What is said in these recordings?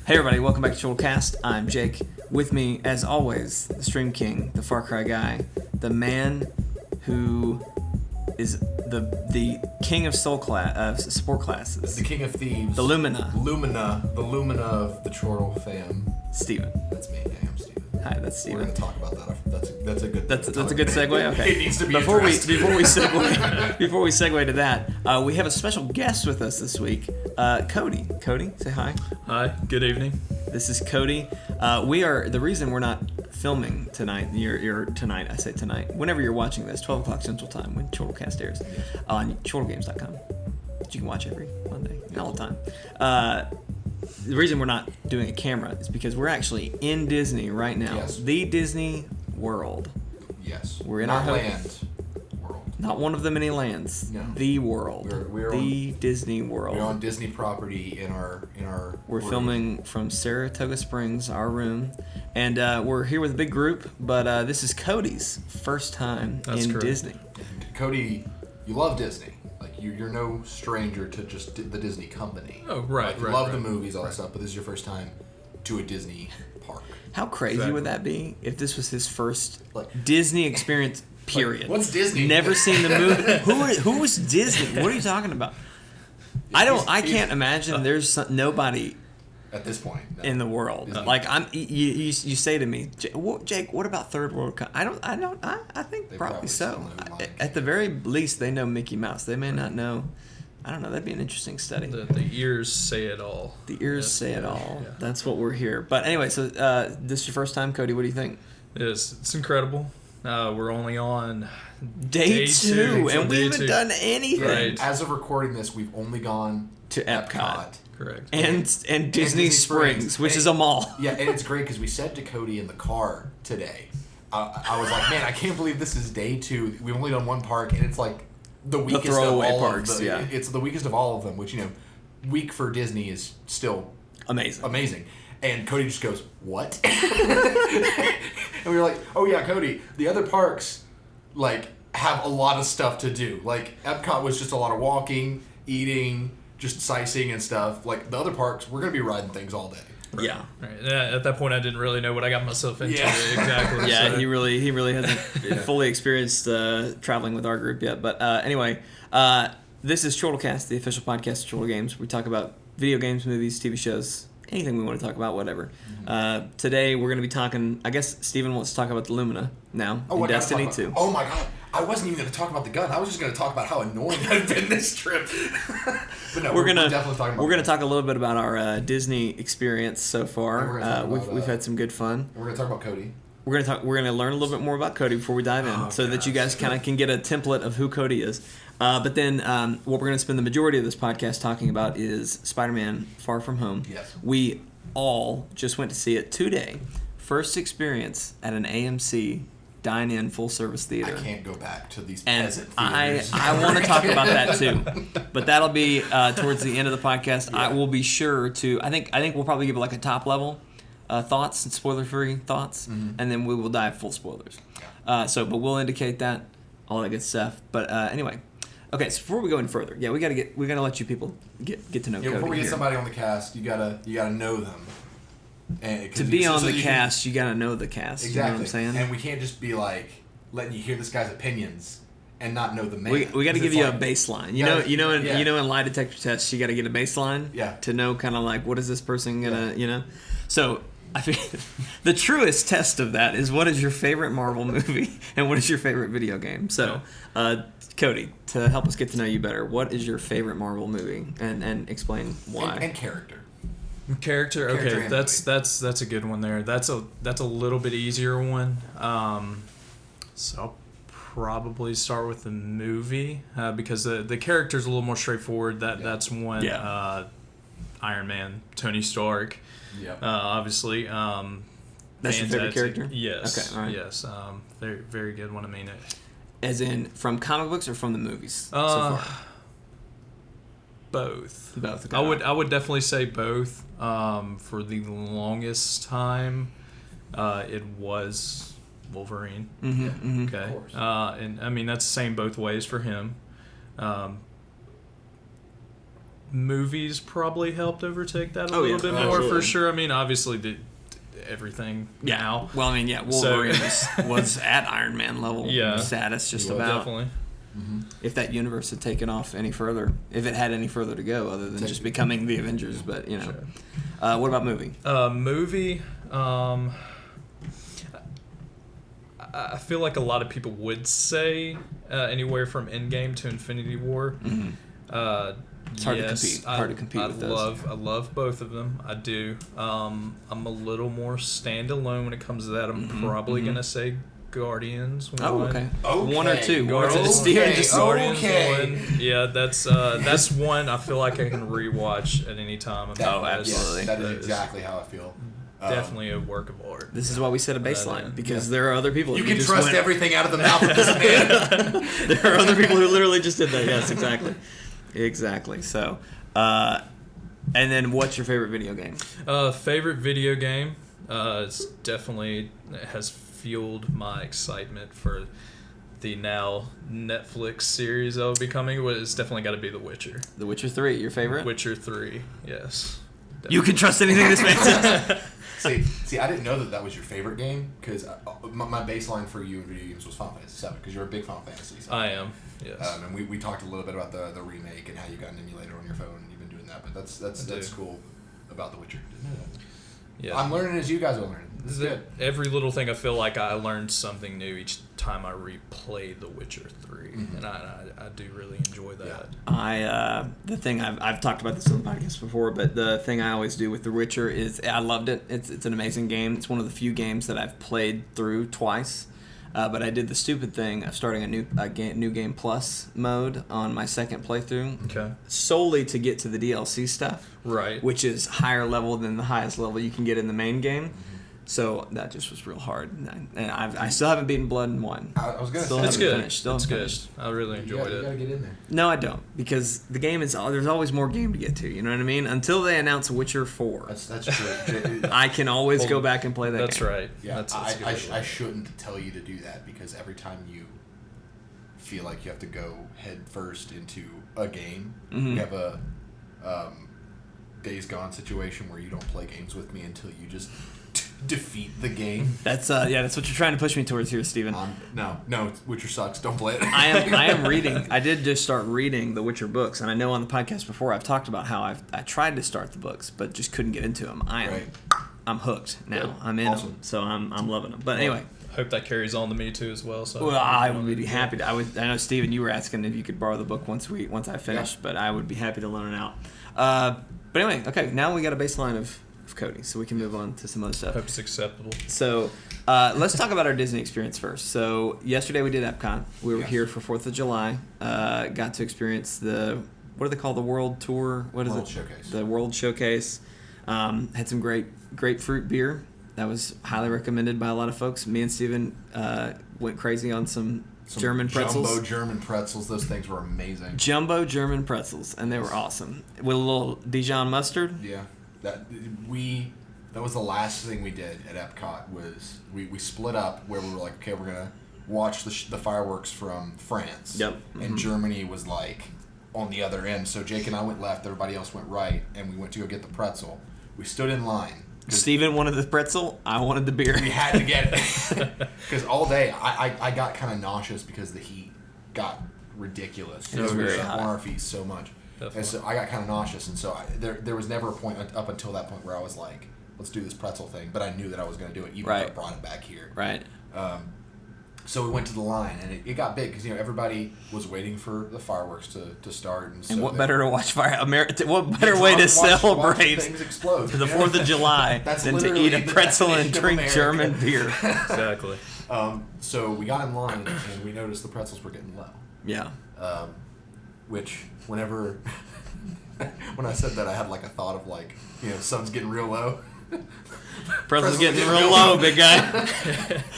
Hey everybody, welcome back to Chortle Cast. I'm Jake. With me, as always, the Stream King, the Far Cry guy, the man who is the king of sport classes. The king of thieves. The Lumina. The Lumina of the Chortle Fam. Steven. That's me. I am Steven. Hi, that's Steven. We're going to talk about that. That's a good. That's a good segue. Okay. It needs to be before we addressed. segue to that, we have a special guest with us this week, Cody. Cody, say hi. Hi. Good evening. This is Cody. The reason we're not filming tonight. Tonight. I say tonight. Whenever you're watching this, 12 o'clock Central Time when Chortlecast airs on chortlegames.com. You can watch every Monday, all the time. The reason we're not doing a camera is because we're actually in Disney right now. Yes. The Disney World. Yes. We're in Not our land world. Not one of the many lands. No. The world. We're the Disney World. We're on Disney property in our. We're filming from Saratoga Springs, our room, and we're here with a big group. But this is Cody's first time in correct. Disney. Cody, you love Disney. Like you're no stranger to just the Disney company. Oh, right, Like, you love the movies, all that stuff, but this is your first time to a Disney park. How crazy Exactly. would that be if this was his first Like- Disney experience? Period. Like, what's Disney? Never seen the movie. Who was Disney? What are you talking about? I can't imagine there's nobody At this point, no. in the world. Disney. Like you say to me, Jake, what about third world? I think They probably probably so. still know who Lion At the very least, they know Mickey Mouse. They may not know. I don't know. That'd be an interesting study. The ears say it all. The ears say it all. Yeah. That's what we're here. But anyway, so this is your first time, Cody. What do you think? It's incredible. We're only on Day two, and we Day haven't two. done anything. Right. As of recording this, we've only gone To Epcot. Correct. And Disney Disney Springs, Springs. which And- is a mall. Yeah, and it's great because we said to Cody in the car today, I was like, man, I can't believe this is day two. We've only done one park, and it's like the weakest throwaway of all parks, of them. yeah. It's the weakest of all of them, which, week for Disney is still Amazing. And Cody just goes, what? And we were like, oh yeah, Cody, the other parks, have a lot of stuff to do. Like, Epcot was just a lot of walking, eating, just sightseeing and stuff. Like, the other parks, we're going to be riding things all day. Yeah. Right. At that point, I didn't really know what I got myself into. Yeah. Exactly. Yeah, so. he really hasn't fully experienced traveling with our group yet. But anyway, this is Chortlecast, the official podcast of Chortle Games. We talk about video games, movies, TV shows, anything we want to talk about, whatever. Today we're going to be talking. I guess Steven wants to talk about the Lumina now in I gotta Destiny talk 2. about- Oh my god, I wasn't even going to talk about the gun. I was just going to talk about how annoying I've been this trip. But no, We're gonna definitely talking about we're gonna talk a little bit about our Disney experience so And far. we're gonna talk about, We've had some good fun. We're going to talk about Cody. We're gonna learn a little bit more about Cody before we dive in, Oh, so that you gosh. guys kind of can get a template of who Cody is. But then what we're gonna spend the majority of this podcast talking about is Spider-Man: Far From Home. Yes. We all just went to see it today. First experience at an AMC dine-in full-service theater. I can't go back to these And peasant I theaters. want to talk about that too, but that'll be towards the end of the podcast. I Yeah. will be sure to. I think we'll probably give it like a top level thoughts and spoiler-free thoughts, and then we will dive full spoilers. But we'll indicate that, all that good stuff. But anyway, okay. So before we go any further, we gotta let you people get to know Cody. Before we get here. somebody on the cast, you gotta know them. And, To be on the you cast, you gotta know the cast. Exactly. You know what I'm saying? And we can't just be letting you hear this guy's opinions and not know the man. We got to 'Cause give it's you like- a baseline. Yeah. In lie detector tests, you got to get a baseline. Yeah. To know kind of like what is this person gonna So I think the truest test of that is what is your favorite Marvel movie and what is your favorite video game. So, Cody, to help us get to know you better, what is your favorite Marvel movie and explain why? And character. Character. Okay, Character and that's a good one there. That's a little bit easier one. So I'll probably start with the movie because the character's a little more straightforward. That's one. Yeah. Iron Man, Tony Stark. Yeah. Obviously. That's your favorite fantastic. character? Yes. Okay, all right. Yes. Very very good one. I mean it. As in from comic books or from the movies so far? Both. Both. I would definitely say both. For the longest time, it was Wolverine. Mm-hmm, mm-hmm. Okay. Of course. And I mean that's the same both ways for him. movies probably helped overtake that a Oh, little yeah. bit more Absolutely. for sure. I mean, obviously everything now. Well, I mean, yeah, Wolverine was at Iron Man level status just about. Definitely. If that universe had taken off any further, if it had any further to go other than just becoming the Avengers, but you know. Sure. What about movie? Movie. I feel like a lot of people would say anywhere from Endgame to Infinity War. Mm-hmm. It's hard to compete. Hard to compete with those. I love both of them. I do. I'm a little more standalone when it comes to that. I'm probably gonna say Guardians. Oh, one. okay. Okay. One or two. Guardians. Steven just Guardians okay. one. Yeah, that's one I feel like I can rewatch at any time. Absolutely. That is exactly how I feel. Definitely a work of art. This is why we set a baseline, because there are other people. You who can just trust went- everything out of the mouth of this man. There are other people who literally just did that. Yes, exactly. Exactly. So, and then what's your favorite video game? Favorite video game? It's definitely has fueled my excitement for the now Netflix series that will be coming. It's definitely got to be The Witcher. The Witcher 3, your favorite? Witcher 3, yes. You can trust anything this man says. See, I didn't know that was your favorite game because my baseline for you in video games was Final Fantasy 7 because you're a big Final Fantasy. So. I am, yes. And we talked a little bit about the remake and how you got an emulator on your phone and you've been doing that, but that's cool about The Witcher. Didn't know that. Yeah. I'm learning as you guys are learning. This is good. Every little thing, I feel like I learned something new each time I replay The Witcher 3, and I do really enjoy that. The thing I've talked about this on the podcast before, but the thing I always do with The Witcher is I loved it. It's an amazing game. It's one of the few games that I've played through twice. But I did the stupid thing of starting a new game plus mode on my second playthrough, Okay. solely to get to the DLC stuff, Right. which is higher level than the highest level you can get in the main game. So that just was real hard, and I still haven't beaten Blood and 1. I was gonna Still say It's haven't good. finished. Still It's haven't good. finished. I really you enjoyed gotta it. get in there. No, I don't, because the game is there's always more game to get to. You know what I mean? Until they announce Witcher 4, That's true. I can always go back and play that. That's game. right. Yeah, That's I shouldn't tell you to do that because every time you feel like you have to go head first into a game, we have a Days Gone situation where you don't play games with me until you just defeat the game. That's what you're trying to push me towards here, Steven. No, Witcher sucks. Don't play it. I am reading. I did just start reading the Witcher books, and I know on the podcast before I've talked about how I tried to start the books, but just couldn't get into them. I'm hooked now. Good. I'm in Awesome. them, so I'm loving them. But anyway. Hope that carries on to me too as well. So Well, I would be happy to. I know, Steven, you were asking if you could borrow the book once I finished, but I would be happy to loan it out. But anyway, okay, now we got a baseline of Cody, so we can move on to some other stuff. Hope it's acceptable. So let's talk about our Disney experience first. So yesterday we did Epcot. We were here for 4th of July. Got to experience what do they call the World Tour? What is World it? Showcase. The World Showcase. Had some great grapefruit beer. That was highly recommended by a lot of folks. Me and Steven went crazy on some German pretzels. Jumbo German pretzels. Those things were amazing. Jumbo German pretzels, and they were awesome. With a little Dijon mustard. Yeah. That was the last thing we did at Epcot was we split up where we were like, okay, we're going to watch the fireworks from France. Yep. And Germany was like on the other end. So Jake and I went left, everybody else went right, and we went to go get the pretzel. We stood in line. Steven wanted the pretzel. I wanted the beer. We had to get it. Because all day I got kind of nauseous because the heat got ridiculous. It was we were very up hot. on our feet so much. Definitely. And so I got kind of nauseous. And so there was never a point up until that point where I was like, let's do this pretzel thing. But I knew that I was going to do it even if I brought it back here. Right. So we went to the line, and it got big because everybody was waiting for the fireworks to start. And, so And what better to watch what better Yeah, way to watch celebrate things explode. the 4th of July That's than to literally eat a the pretzel and definition drink of German America. beer? Exactly. So we got in line, and we noticed the pretzels were getting low. Yeah. Which, whenever when I said that, I had like a thought of like, sun's getting real low. Pretzel's getting real low, big guy.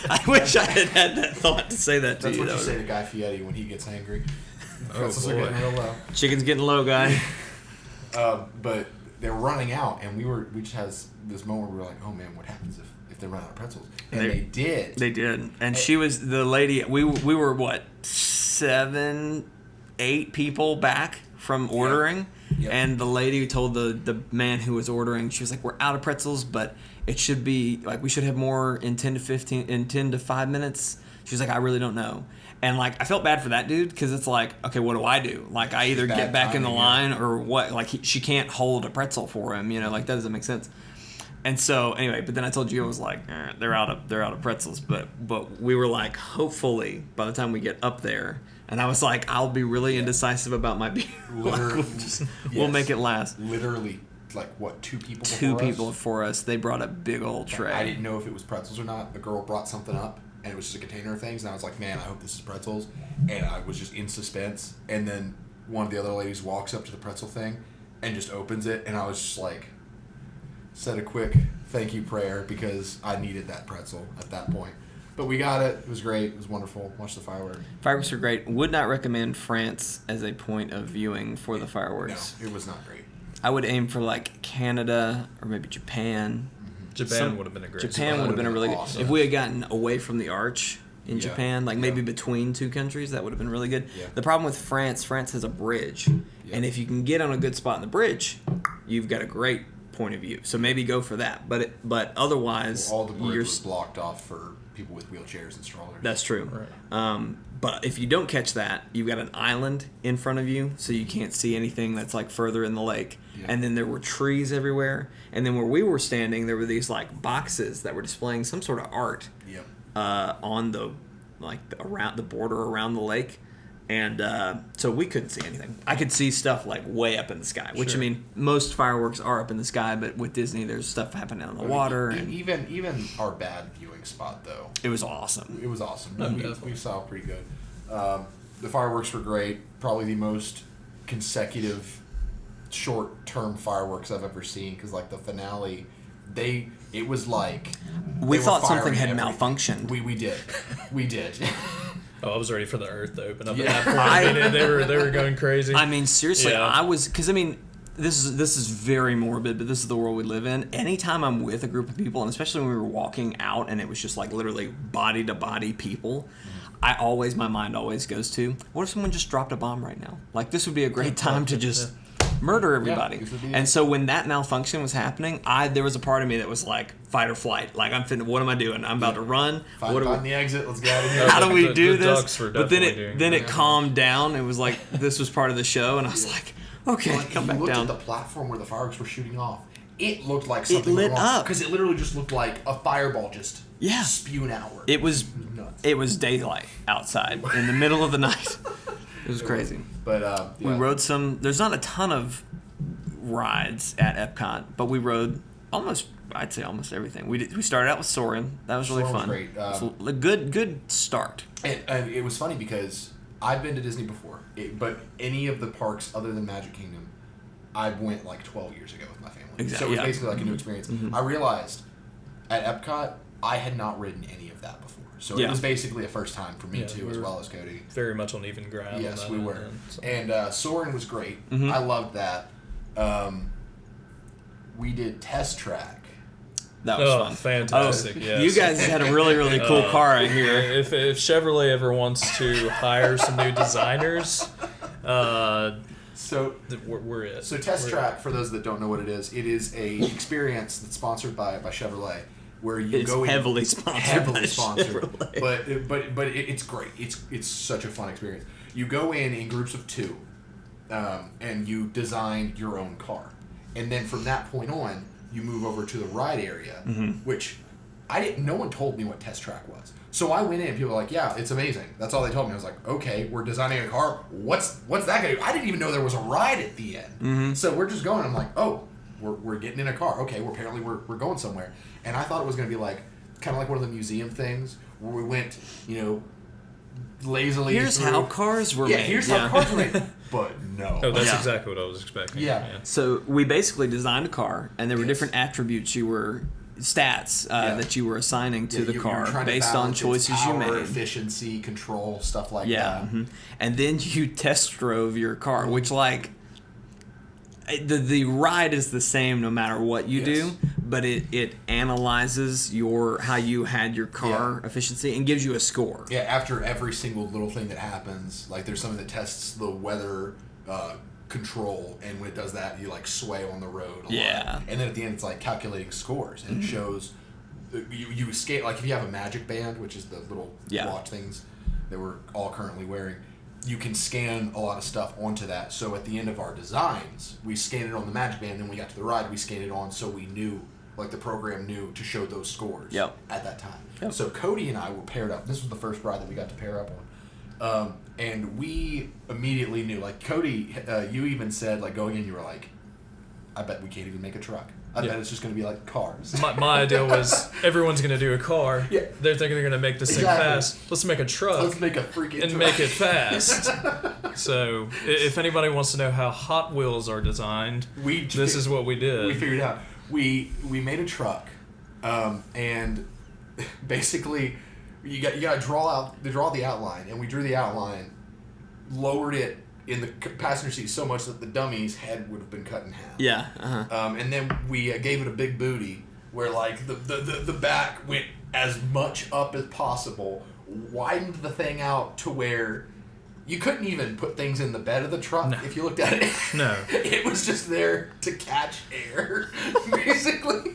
I wish I had that thought to say that to That's you. what you That say was- to Guy Fieri when he gets angry. Oh, Pretzels are boy. getting real low. Chicken's getting low, guy. But they're running out, and we just had this moment where we were like, oh man, what happens if they run out of pretzels? And they did. They did. And she was the lady. We were, what, 7, 8 people back from ordering. Yep. And the lady told the man who was ordering, she was like, we're out of pretzels, but it should be, like, we should have more in 10 to 5 minutes. She was like, I really don't know. And, like, I felt bad for that dude because it's like, okay, what do I do? Like, I either get back in the line or what? Like, she can't hold a pretzel for him, you know? Like, that doesn't make sense. And so, anyway, but then I told you, I was like, they're out of pretzels. But we were like, hopefully, by the time we get up there, and I was like, I'll be really indecisive about my beer. Literally, we'll make it last. Literally, like, what, 2 people before us? 2 people before us. They brought a big old tray. I didn't know if it was pretzels or not. The girl brought something up, and it was just a container of things, and I was like, man, I hope this is pretzels. And I was just in suspense. And then one of the other ladies walks up to the pretzel thing and just opens it, and I was just like, said a quick thank you prayer because I needed that pretzel at that point. But we got it. It was great. It was wonderful. Watch the fireworks. Fireworks are great. Would not recommend France as a point of viewing for the fireworks. No, it was not great. I would aim for like Canada or maybe Japan. Japan would have been a great Japan would have been a really awesome. good. If we had gotten away from the arch in Japan, like maybe between 2 countries, that would have been really good. Yeah. The problem with France has a bridge. And if you can get on a good spot in the bridge, you've got a great point of view. So maybe go for that. But otherwise, all the bridge was blocked off for people with wheelchairs and strollers. That's true. Right. But if you don't catch that, you've got an island in front of you, so you can't see anything that's like further in the lake. Yeah. And then there were trees everywhere. And then where we were standing, there were these like boxes that were displaying some sort of art on the around the border around the lake. And so we couldn't see anything. I could see stuff like way up in the sky, which I mean, most fireworks are up in the sky, but with Disney, there's stuff happening on the water. And Even our bad viewing spot, though. it was awesome. It was awesome. We saw pretty good. The fireworks were great. Probably the most consecutive short-term fireworks I've ever seen. Because like the finale, it was like we they thought were something had firing malfunctioned. We did. Oh, I was ready for the earth to open up at that point. I mean, they were going crazy. I mean, seriously, Yeah. I was, because I mean, this is very morbid, but this is the world we live in. Anytime I'm with a group of people, and especially when we were walking out, and it was just like literally body to body people, my mind always goes to, what if someone just dropped a bomb right now? Like, this would be a great time to just murder everybody. And so when that malfunction was happening, there was a part of me that was like fight or flight. Like, what am I doing? I'm about to run. Find the exit. Let's get out of here. How do we do the this? ducks were But then definitely it calmed down. It was like this was part of the show, and I was like, okay, come back looked down. at the platform where the fireworks were shooting off. It looked like something lit wrong, up because it literally just looked like a fireball just spewing outward. It was nuts. It was daylight outside in the middle of the night. It was crazy. But we rode some. There's not a ton of rides at Epcot, but we rode I'd say almost everything. We started out with Soarin'. That was really Soarin' was fun. great. It was a good start. And it was funny because I've been to Disney before, but any of the parks other than Magic Kingdom, I went like 12 years ago with my family. Exactly. So it was basically like a new experience. I realized at Epcot, I had not ridden any of that before. So it was basically a first time for me too, as well as Cody. Very much on even ground. Yes, we were. So. And Soarin' was great. I loved that. We did Test Track. That was fun. Fantastic! Yes. You guys had a really, really cool car in here. If Chevrolet ever wants to hire some new designers, so we're it. So Test Track, for those that don't know what it is a experience that's sponsored by Chevrolet, where you go in heavily sponsored, but it's great. It's such a fun experience. You go in groups of 2, and you design your own car, and then from that point on, you move over to the ride area, which no one told me what Test Track was. So I went in, and people were like, yeah, it's amazing. That's all they told me. I was like, okay, we're designing a car. What's that going to do? I didn't even know there was a ride at the end. So we're just going. I'm like, oh, we're getting in a car. Okay, apparently we're going somewhere. And I thought it was going to be like, kind of like one of the museum things where we went, lazily Here's how cars were made. Yeah, here's how cars were made. But no. Oh, that's exactly what I was expecting. Yeah. So we basically designed a car, and there were different attributes stats that you were assigning to the car based on choices power, you made. Efficiency, control, stuff like that. Yeah. And then you test drove your car, which the ride is the same no matter what you do, but it analyzes how you had your car efficiency and gives you a score. Yeah, after every single little thing that happens, like there's something that tests the weather, control, and when it does that, you like sway on the road. A Yeah. lot. And then at the end, it's like calculating scores, and it shows you skate like if you have a Magic Band, which is the little watch things that we're all currently wearing. You can scan a lot of stuff onto that. So at the end of our designs, we scanned it on the Magic Band, and then we got to the ride, we scanned it on, so we knew, like the program knew to show those scores at that time. Yep. So Cody and I were paired up. This was the first ride that we got to pair up on. And we immediately knew, like Cody, you even said, like going in, you were like, I bet we can't even make a truck. I bet it's just going to be like cars. My idea was everyone's going to do a car. Yeah. They're thinking they're going to make this thing fast. Let's make a truck. Let's make a freaking and truck. make it fast. So if anybody wants to know how Hot Wheels are designed, this is what we did. We figured out. We made a truck, and basically you got to draw the outline, and we drew the outline, lowered it in the passenger seat so much that the dummy's head would have been cut in half. Yeah. And then we gave it a big booty where like the back went as much up as possible, widened the thing out to where you couldn't even put things in the bed of the truck if you looked at it. No. It was just there to catch air, basically.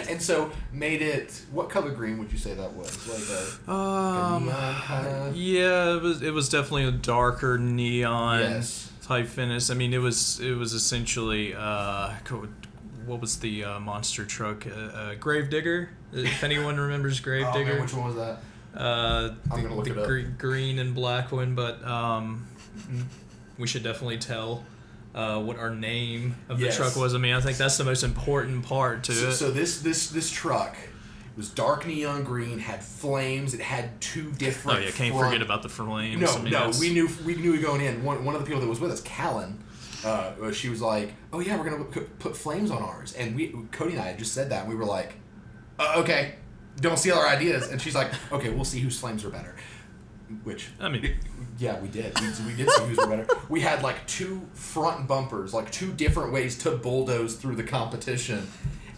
And so made it. What color green would you say that was? Like a neon kind of. Yeah, it was definitely a darker neon type finish. I mean, it was essentially what was the monster truck? Gravedigger. If anyone remembers Gravedigger. Oh man, which one was that? I'm gonna look it up. Green and black one, but we should definitely tell what our name of the truck was. I mean, I think that's the most important part to it. So this truck was dark neon green, had flames. It had two different. Oh yeah, can't forget about the flames. No, I mean, we knew going in. One of the people that was with us, Callan, she was like, "Oh yeah, we're gonna put flames on ours." And Cody and I had just said that. And we were like, "Okay, don't steal our ideas." And she's like, "Okay, we'll see whose flames are better." Which I mean. Yeah, we did. We did see who's better. We had like two front bumpers, like two different ways to bulldoze through the competition,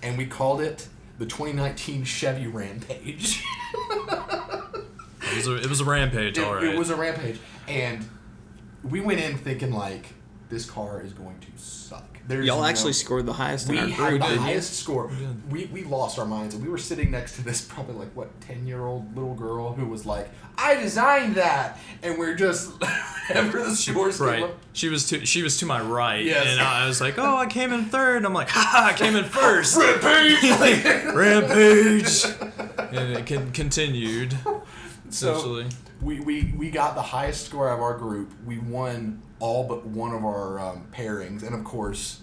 and we called it the 2019 Chevy Rampage. It was a Rampage, all right. It was a Rampage, and we went in thinking like this car is going to suck. Y'all actually scored the highest in our group. We had the highest score. We lost our minds, and we were sitting next to this probably like 10-year-old little girl who was like, "I designed that," and we're just whenever the scores came up. She was to my right, yes. And I was like, "Oh, I came in third." And I'm like, "Ha! I came in first." Rampage. Rampage. And it continued. Essentially. So we got the highest score out of our group. We won all but one of our pairings, and of course,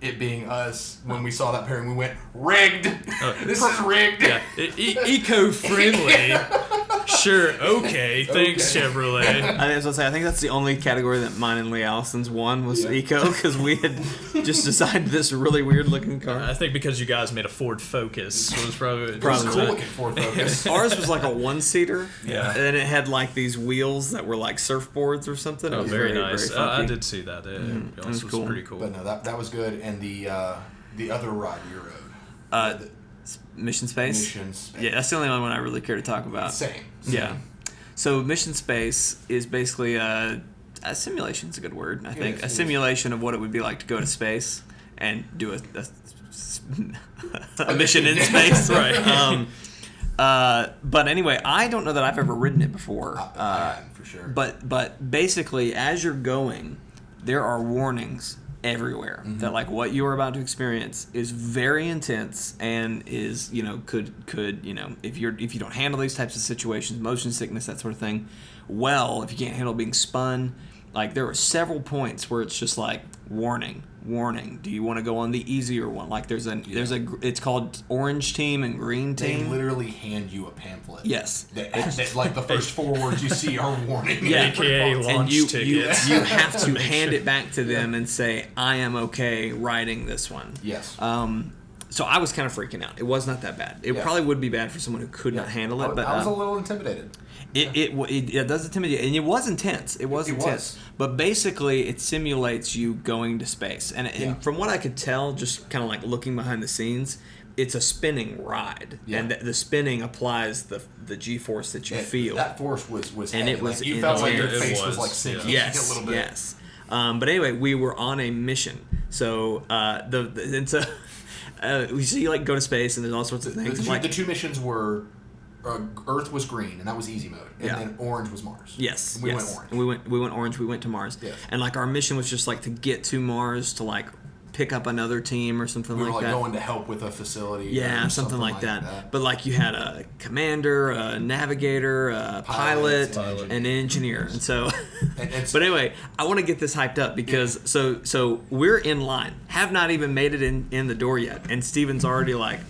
it being us, when we saw that pairing, we went, rigged. This is rigged. Yeah, eco-friendly. Sure, okay. Thanks, Chevrolet. I was gonna say, I think that's the only category that mine and Lee Allison's won was eco, because we had just designed this really weird looking car. I think because you guys made a Ford Focus, so it was probably cool looking Ford Focus. Ours was like a one-seater, yeah, and it had like these wheels that were like surfboards or something. Oh, it was very nice. Very I did see that. It was cool. Pretty cool. But no, that was good. And the other ride we rode. Mission Space? Yeah, that's the only one I really care to talk about. Same. Yeah. So Mission Space is basically a simulation is a good word, I think. A simulation of what it would be like to go to space and do a mission in space. Right. But anyway, I don't know that I've ever ridden it before. I haven't, for sure. But basically, as you're going, there are warnings everywhere that like what you are about to experience is very intense and is could if you don't handle these types of situations, motion sickness, that sort of thing, if you can't handle being spun, like there are several points where it's just like warning, do you want to go on the easier one? Like there's it's called orange team and green team. They literally hand you a pamphlet. Yes. That like the first 4 words you see are warning. Yeah. AKA launch tickets. You have to hand it back to them and say, I am okay riding this one. Yes. So I was kind of freaking out. It was not that bad. It probably would be bad for someone who could not handle it. But I was a little intimidated. It does intimidate, and it was intense. It was intense. But basically, it simulates you going to space. And from what I could tell, just kind of like looking behind the scenes, it's a spinning ride, and the spinning applies the G-force that you feel. That force was and heavy. it was like, you felt like your it face was was, like sinking yes, a little bit. Yes. But anyway, we were on a mission. So we see like go to space and there's all sorts of things. The two missions were Earth was green and that was easy mode, and then orange was Mars. Yes, and we went orange. And we went orange. We went to Mars. Yes. And like our mission was just like to get to Mars to like pick up another team or something We were like that. going to help with a facility. Yeah, or something like that. But like you had a commander, a navigator, a pilot, an engineer, and so. But anyway, I want to get this hyped up because so we're in line, have not even made it in the door yet, and Steven's already like,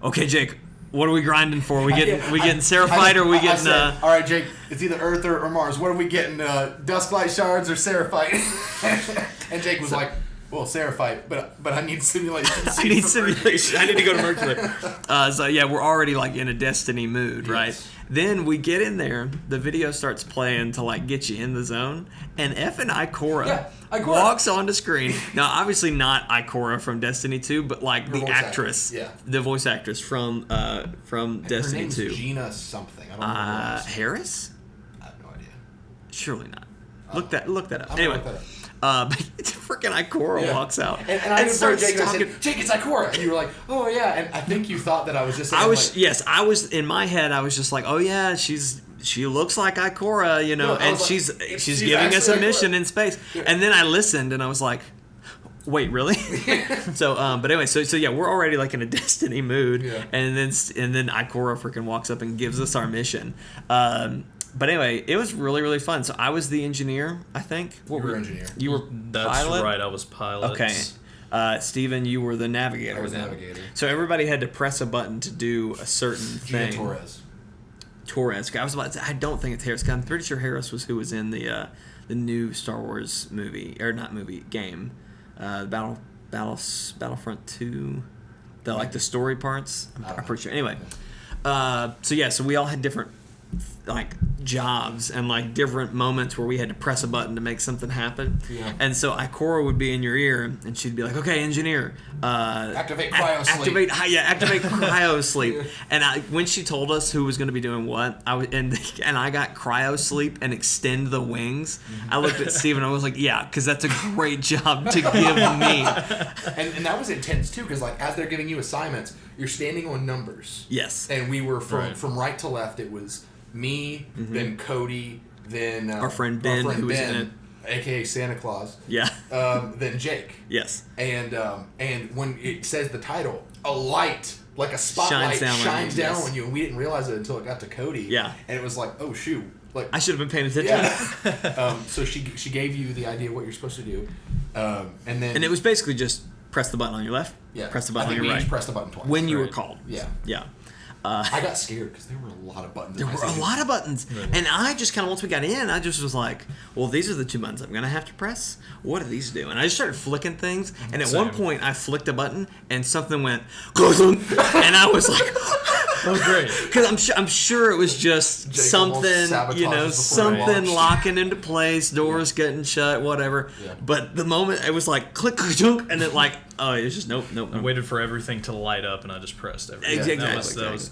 okay, Jake, what are we grinding for? We getting Seraphite or we getting? All right, Jake, it's either Earth or Mars. What are we getting? Dusklight shards or Seraphite? And Jake was like, well, Seraphite, but I need simulation. I need simulation. I need to go to Mercury. So yeah, we're already like in a Destiny mood, right? Then we get in there, the video starts playing to like get you in the zone, and effing Ikora walks onto screen. Now, obviously not Ikora from Destiny 2, but like the actress, the voice actress from Destiny her name's 2. Gina something. I don't know. Harris? I have no idea. Surely not. Look that up. I'm Anyway. look that up. Freaking Ikora walks out and I starts Jake, talking. and I said, Jake, it's Ikora, and you were like, oh yeah, and I think you thought that I was just saying, I was in my head, I was just like, oh yeah, she looks like Ikora, you know, and like, she's giving us a mission in space. And then I listened and I was like, wait, really? So but anyway, so yeah, we're already like in a Destiny mood, and then Ikora freaking walks up and gives us our mission. But anyway, it was really, really fun. So I was the engineer, I think. You were engineer. You were That's pilot? right, I was pilot. Okay. Steven, you were the navigator. I was navigator. So everybody had to press a button to do a certain thing. Torres. I was about to say, I don't think it's Harris. I'm pretty sure Harris was who was in the new Star Wars movie, or not movie, game. Battlefront 2. The story parts. I'm pretty sure. Anyway. So we all had different like jobs and like different moments where we had to press a button to make something happen. And so Ikora would be in your ear and she'd be like, okay, engineer, activate cryo sleep. Activate cryo sleep. And when she told us who was going to be doing what, I got cryo sleep and extend the wings. I looked at Steve and I was like, yeah, because that's a great job to give me. And that was intense too, because like as they're giving you assignments, you're standing on numbers. Yes. And we were from right to left. It was me, then Cody, then our friend Ben, who was in it, aka Santa Claus. Yeah. Then Jake. Yes. And when it says the title, a light, like a spotlight, shines down on you, and we didn't realize it until it got to Cody. Yeah. And it was like, oh shoot, like I should have been paying attention. Yeah. So she gave you the idea of what you're supposed to do, and it was basically just press the button on your left. Yeah. Press the button on your right. Each pressed the button twice. When you were called. Yeah. Yeah. I got scared because there were a lot of buttons. There were a lot of buttons. Right. And I just kind of, once we got in, I just was like, well, these are the two buttons I'm going to have to press. What do these do? And I just started flicking things. And at one point, I flicked a button and something went, and I was like, oh, great. Because I'm sure it was just something, something locking into place, doors getting shut, whatever. Yeah. But the moment it was like, click, and it like, oh, it was just nope. I waited for everything to light up, and I just pressed everything. Exactly.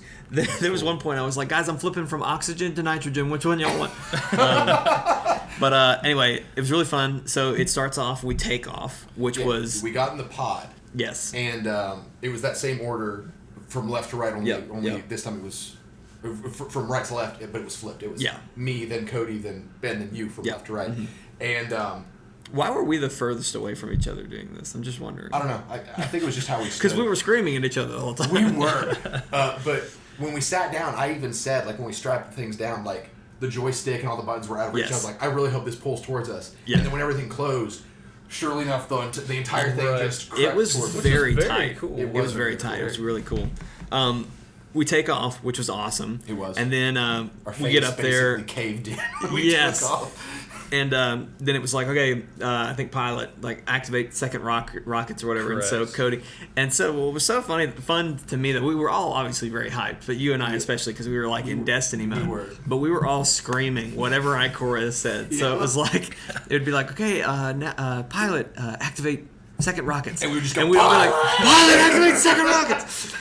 There was one point I was like, guys, I'm flipping from oxygen to nitrogen. Which one y'all want? But anyway, it was really fun. So it starts off, we take off, which was... We got in the pod. Yes. And it was that same order from left to right, only this time it was from right to left, but it was flipped. It was me, then Cody, then Ben, then you from left to right. Mm-hmm. And... why were we the furthest away from each other doing this? I'm just wondering. I don't know. I think it was just how we stood. Because we were screaming at each other the whole time. We were. But when we sat down, I even said, like, when we strapped things down, like, the joystick and all the buttons were out of reach. I was like, I really hope this pulls towards us. Yeah. And then when everything closed, surely enough, the entire thing just crept towards us. It was very tight. Cool. It was very tight. Cool. It was really cool. We take off, which was awesome. It was. And then we get up there. Caved in. We took off. And then it was like, okay, I think pilot, like activate second rockets or whatever. Correct. And so Cody, and so it was so fun to me that we were all obviously very hyped, but you and I especially because we were like in Destiny mode. But we were all screaming whatever Ikora said. So it was like, it would be like, okay, pilot, activate second rockets. And we would just go, and we would be like, pilot, activate second rockets.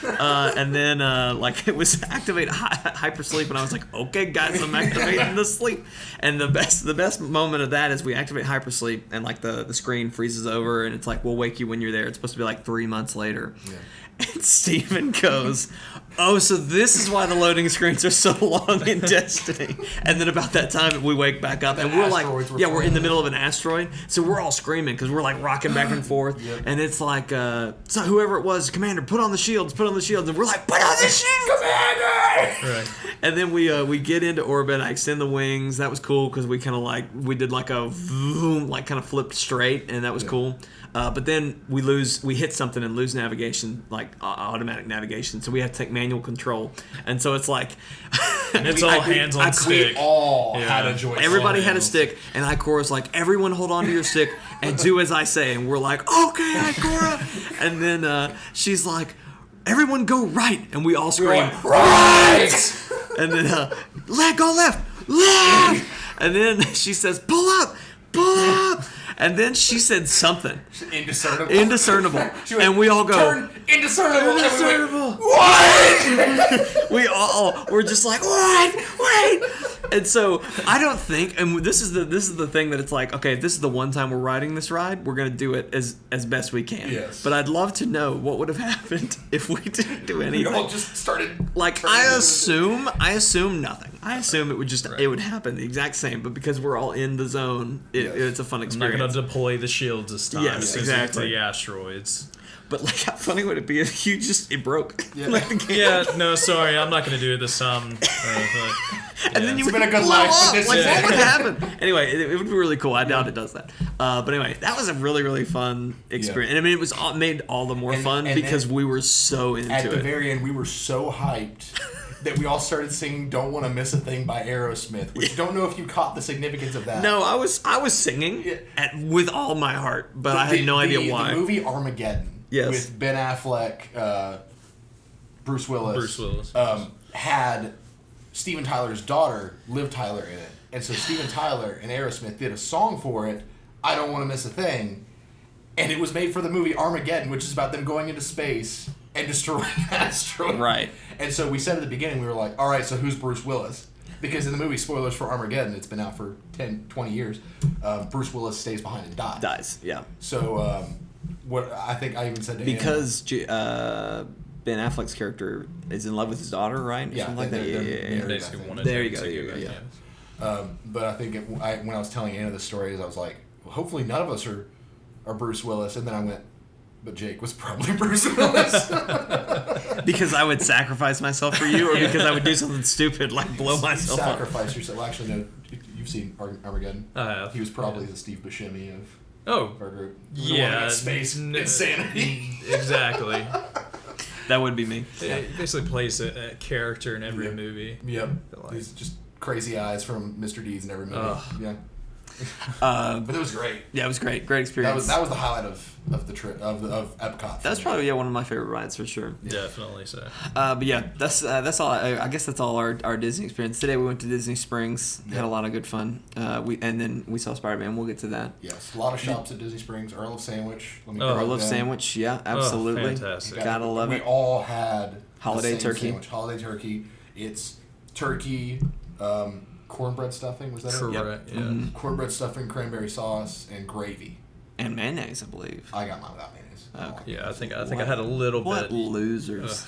And then like it was activate hypersleep, and I was like, okay, guys, I'm activating the sleep. And the best moment of that is we activate hypersleep, and like the screen freezes over, and it's like, we'll wake you when you're there. It's supposed to be like 3 months later. Yeah. And Steven goes, oh, so this is why the loading screens are so long in Destiny. And then about that time, we wake back up, and we're like, we're in the middle of an asteroid. So we're all screaming because we're like rocking back and forth. Yep. And it's like, so whoever it was, Commander, put on the shields. And we're like, put on the shields, Commander! Right. And then we get into orbit. I extend the wings. That was cool because we kind of like, we did like a boom, like kind of flipped straight, and that was cool. But then we hit something and lose navigation, like automatic navigation. So we have to take manual control. And so it's like... and it's all hands on stick. We all had a joystick. Everybody had a stick. And Ikora like, everyone hold on to your stick and do as I say. And we're like, okay, Ikora. And then she's like, everyone go right. And we all scream, right! And then, go left. And then she says, pull up. And then she said something. Indiscernible. And we all go, turn indiscernible. What? We're just like, what? Wait. And so I don't think, and this is the thing that it's like, okay, if this is the one time we're riding this ride, we're gonna do it as best we can. Yes. But I'd love to know what would have happened if we didn't do anything. We all just started. Like I assume nothing. I assume it would happen the exact same. But because we're all in the zone, it's a fun experience. I'm not gonna deploy the shields this time. Yes, exactly. The asteroids. But like, how funny would it be if it broke? Yeah. No, sorry, I'm not gonna do it this time. And then you would been a good life. Like, what would happen? Anyway, it would be really cool. I doubt it does that. But anyway, that was a really, really fun experience. And I mean, it was made all the more fun because we were so into it. At the very end, we were so hyped that we all started singing "Don't Want to Miss a Thing" by Aerosmith, which don't know if you caught the significance of that. No, I was singing with all my heart, but I had no idea why. The movie Armageddon with Ben Affleck, Bruce Willis, had Steven Tyler's daughter, Liv Tyler, in it. And so Steven Tyler and Aerosmith did a song for it, I Don't Want to Miss a Thing. And it was made for the movie Armageddon, which is about them going into space and destroying an asteroid. Right. And so we said at the beginning, we were like, all right, so who's Bruce Willis? Because in the movie, spoilers for Armageddon, it's been out for 10, 20 years, Bruce Willis stays behind and dies. Dies, yeah. So what I think I even said to because Ben Affleck's character is in love with his daughter, right? Yeah, like that. There you go. Yeah. But I think when I was telling Anna the stories, I was like, well, hopefully none of us are Bruce Willis. And then I went, but Jake was probably Bruce Willis. Because I would sacrifice myself for you, or because I would do something stupid like blow myself up? Sacrifice yourself. Well, actually, no. You've seen Armageddon. I have. He was probably the Steve Buscemi of our group. Yeah. Space insanity. Exactly. That would be me. It basically plays a character in every movie. Yep. He's just crazy eyes from Mr. Deeds in every movie. Yeah. But it was great. Yeah, it was great. Great experience. That was the highlight of the trip of Epcot. That's probably one of my favorite rides for sure. Yeah. Definitely so. But yeah, that's all. I guess that's all our Disney experience. Today we went to Disney Springs. Had a lot of good fun. And then we saw Spider-Man. We'll get to that. Yes, a lot of shops at Disney Springs. Earl of Sandwich. Earl of Sandwich. Yeah, absolutely. Fantastic. Gotta love it. We all had holiday turkey. Sandwich. Holiday turkey. It's turkey. Cornbread stuffing, was that it? Correct, yeah. Mm-hmm. Cornbread stuffing, cranberry sauce, and gravy. And mayonnaise, I believe. I got mine without mayonnaise. Okay. Yeah, I think I had a little bit. What losers.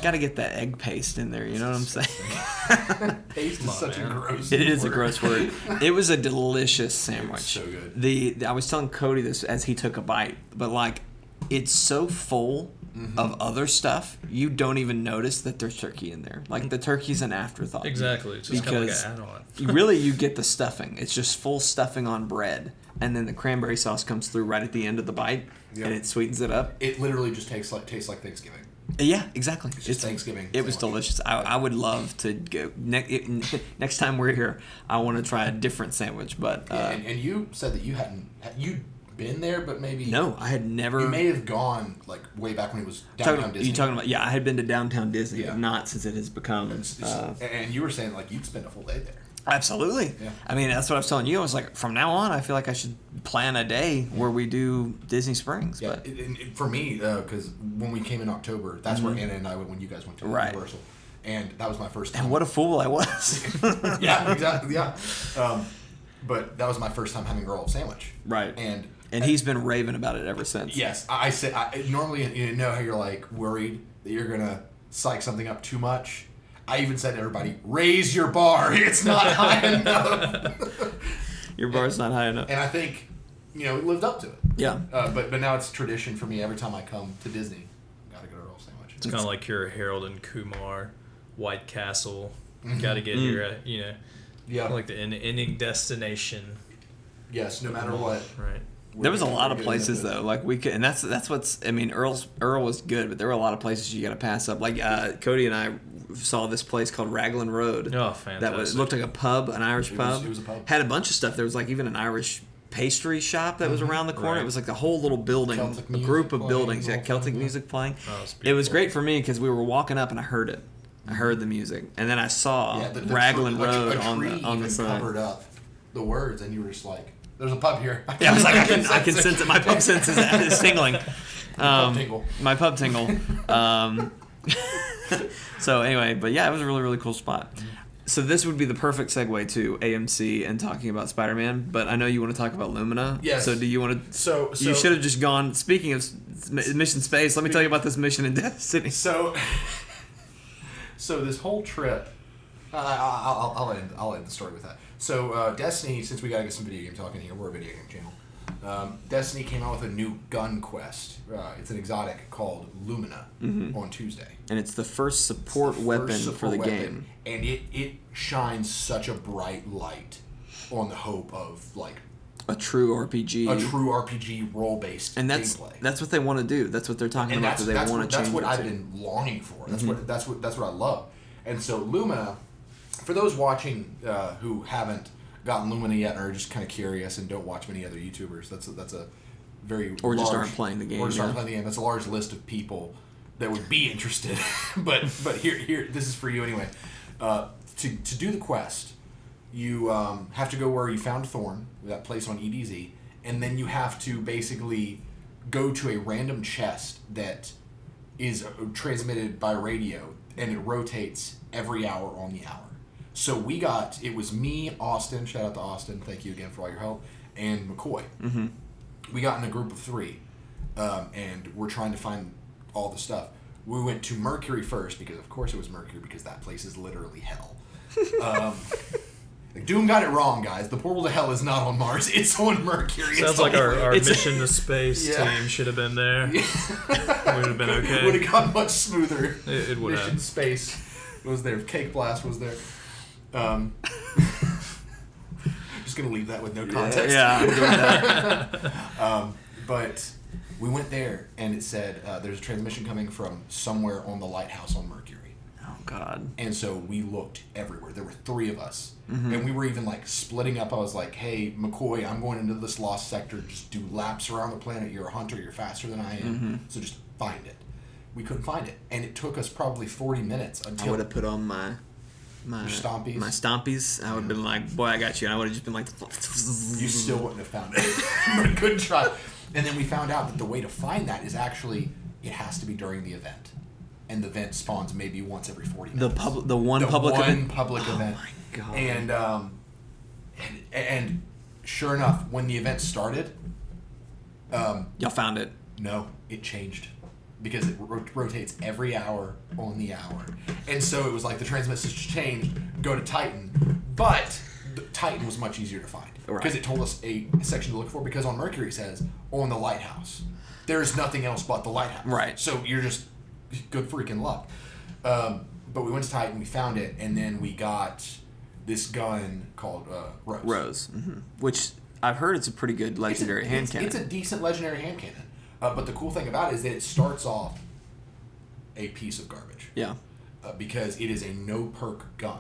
Got to get that egg paste in there, you know what I'm saying? Paste is such a gross word. It is a gross word. It was a delicious sandwich. So good. I was telling Cody this as he took a bite, but like, it's so full of other stuff, you don't even notice that there's turkey in there. Like, the turkey's an afterthought. Exactly. It's just kind of like an add-on. Really, you get the stuffing. It's just full stuffing on bread. And then the cranberry sauce comes through right at the end of the bite, and it sweetens it up. It literally just tastes like Thanksgiving. Yeah, exactly. It's Thanksgiving. It was delicious. I would love to go. Next time we're here, I want to try a different sandwich. But and you said that you'd been there, but maybe no, I had never. You may have gone like way back when it was downtown Disney. You talking about? Yeah, I had been to downtown Disney, but not since it has become. And you were saying like you'd spend a full day there. Absolutely. Yeah. I mean, that's what I was telling you. I was like, from now on, I feel like I should plan a day where we do Disney Springs. Yeah, But for me, because when we came in October, that's where Anna and I went when you guys went to Universal. And that was my first time. And what a fool I was. Yeah, exactly, yeah. But that was my first time having a roll sandwich. Right. And he's been raving about it ever since. Yes. I said, normally, you know how you're like worried that you're going to psych something up too much? I even said to everybody, raise your bar. It's not high enough. Your bar's not high enough. And I think, it lived up to it. Yeah. But now it's tradition for me. Every time I come to Disney, got to get a roll sandwich. It's kind of like your Harold and Kumar, White Castle. Got to get your, yeah, like the ending destination. Yes, no matter what. Right. There was a lot of places though, like we could, and that's what's. I mean, Earl was good, but there were a lot of places you got to pass up. Like Cody and I saw this place called Raglan Road. Oh, fantastic! It looked like a pub, an Irish pub. It was a pub. Had a bunch of stuff. There was like even an Irish pastry shop that was around the corner. Right. It was like the whole little building, Celtic a group of music buildings. playing, Yeah, Celtic music playing. Oh, it's It was beautiful. great for me because we were walking up and I heard it. I heard the music, and then I saw Raglan Road on the side. Covered up the words, and you were just like, "There's a pub here." Yeah, I was like, I can sense it. My pub sense is tingling. Pub tingle. My pub tingle. So anyway, but yeah, it was a really, really cool spot. So this would be the perfect segue to AMC and talking about Spider-Man, but I know you want to talk about Lumina. Yes. So do you want to... So you should have just gone... Speaking of Mission Space, let me tell you about this mission in Destiny. So this whole trip, I'll end the story with that. So Destiny, since we gotta get some video game talking here, we're a video game channel. Destiny came out with a new gun quest. It's an exotic called Lumina on Tuesday. And it's the first support weapon for the game. And it shines such a bright light on the hope of like a true RPG role-based and gameplay. That's what they want to do. That's what they're talking about. They want to change. That's what I've been longing for. That's what I love. And so Lumina, for those watching who haven't gotten Lumina yet, or are just kind of curious and don't watch many other YouTubers, that's a very or just large, aren't playing the game. Or just aren't playing the game. That's a large list of people that would be interested. but here this is for you anyway. To do the quest, you have to go where you found Thorn, that place on EDZ, and then you have to basically go to a random chest that is transmitted by radio, and it rotates every hour on the hour. So it was me, Austin, shout out to Austin, thank you again for all your help, and McCoy. Mm-hmm. We got in a group of 3, and we're trying to find all the stuff. We went to Mercury first, because of course it was Mercury, because that place is literally hell. Doom got it wrong, guys. The portal to hell is not on Mars. It's on Mercury. Sounds like our mission to space team should have been there. Would have been okay. Would have gone much smoother. It would have. Mission Space was there. Cake Blast was there. Just going to leave that with no context. Yeah, I'm doing that. But we went there, and it said there's a transmission coming from somewhere on the lighthouse on Mercury. Oh, God. And so we looked everywhere. There were 3 of us. And we were even like splitting up. I was like, hey, McCoy, I'm going into this lost sector. Just do laps around the planet. You're a hunter. You're faster than I am. So just find it. We couldn't find it. And it took us probably 40 minutes until... I would have put on my stompies. My stompies. I would have been like, boy, I got you. And I would have just been like... You still wouldn't have found it. But good try. And then we found out that the way to find that is actually... It has to be during the event. And the event spawns maybe once every 40 minutes. The one public event? Oh my God. And sure enough, when the event started... y'all found it. No, it changed. Because it rotates every hour on the hour. And so it was like the transmission changed, go to Titan. But Titan was much easier to find. Because it told us a section to look for. Because on Mercury it says, on the lighthouse. There's nothing else but the lighthouse. Right. So you're just... good freaking luck. But we went to Titan, we found it, and then we got this gun called Rose. Mm-hmm. Which I've heard it's a pretty good legendary hand cannon. It's a decent legendary hand cannon. But the cool thing about it is that it starts off a piece of garbage. Yeah. Because it is a no perk gun.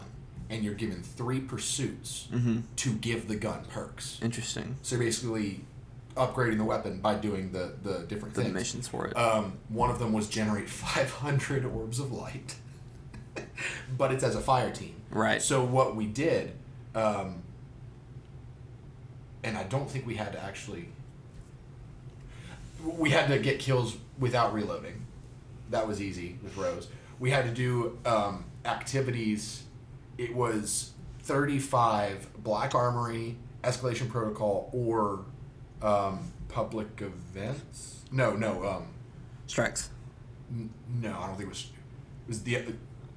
And you're given 3 pursuits to give the gun perks. Interesting. So you're basically upgrading the weapon by doing the different things. The missions for it. One of them was generate 500 orbs of light. But it's as a fire team. Right. So what we did, and I don't think we had to actually. We had to get kills without reloading. That was easy with Rose. We had to do activities. It was 35 Black Armory, Escalation Protocol, or public events. No. Strikes. No, I don't think it was. It was the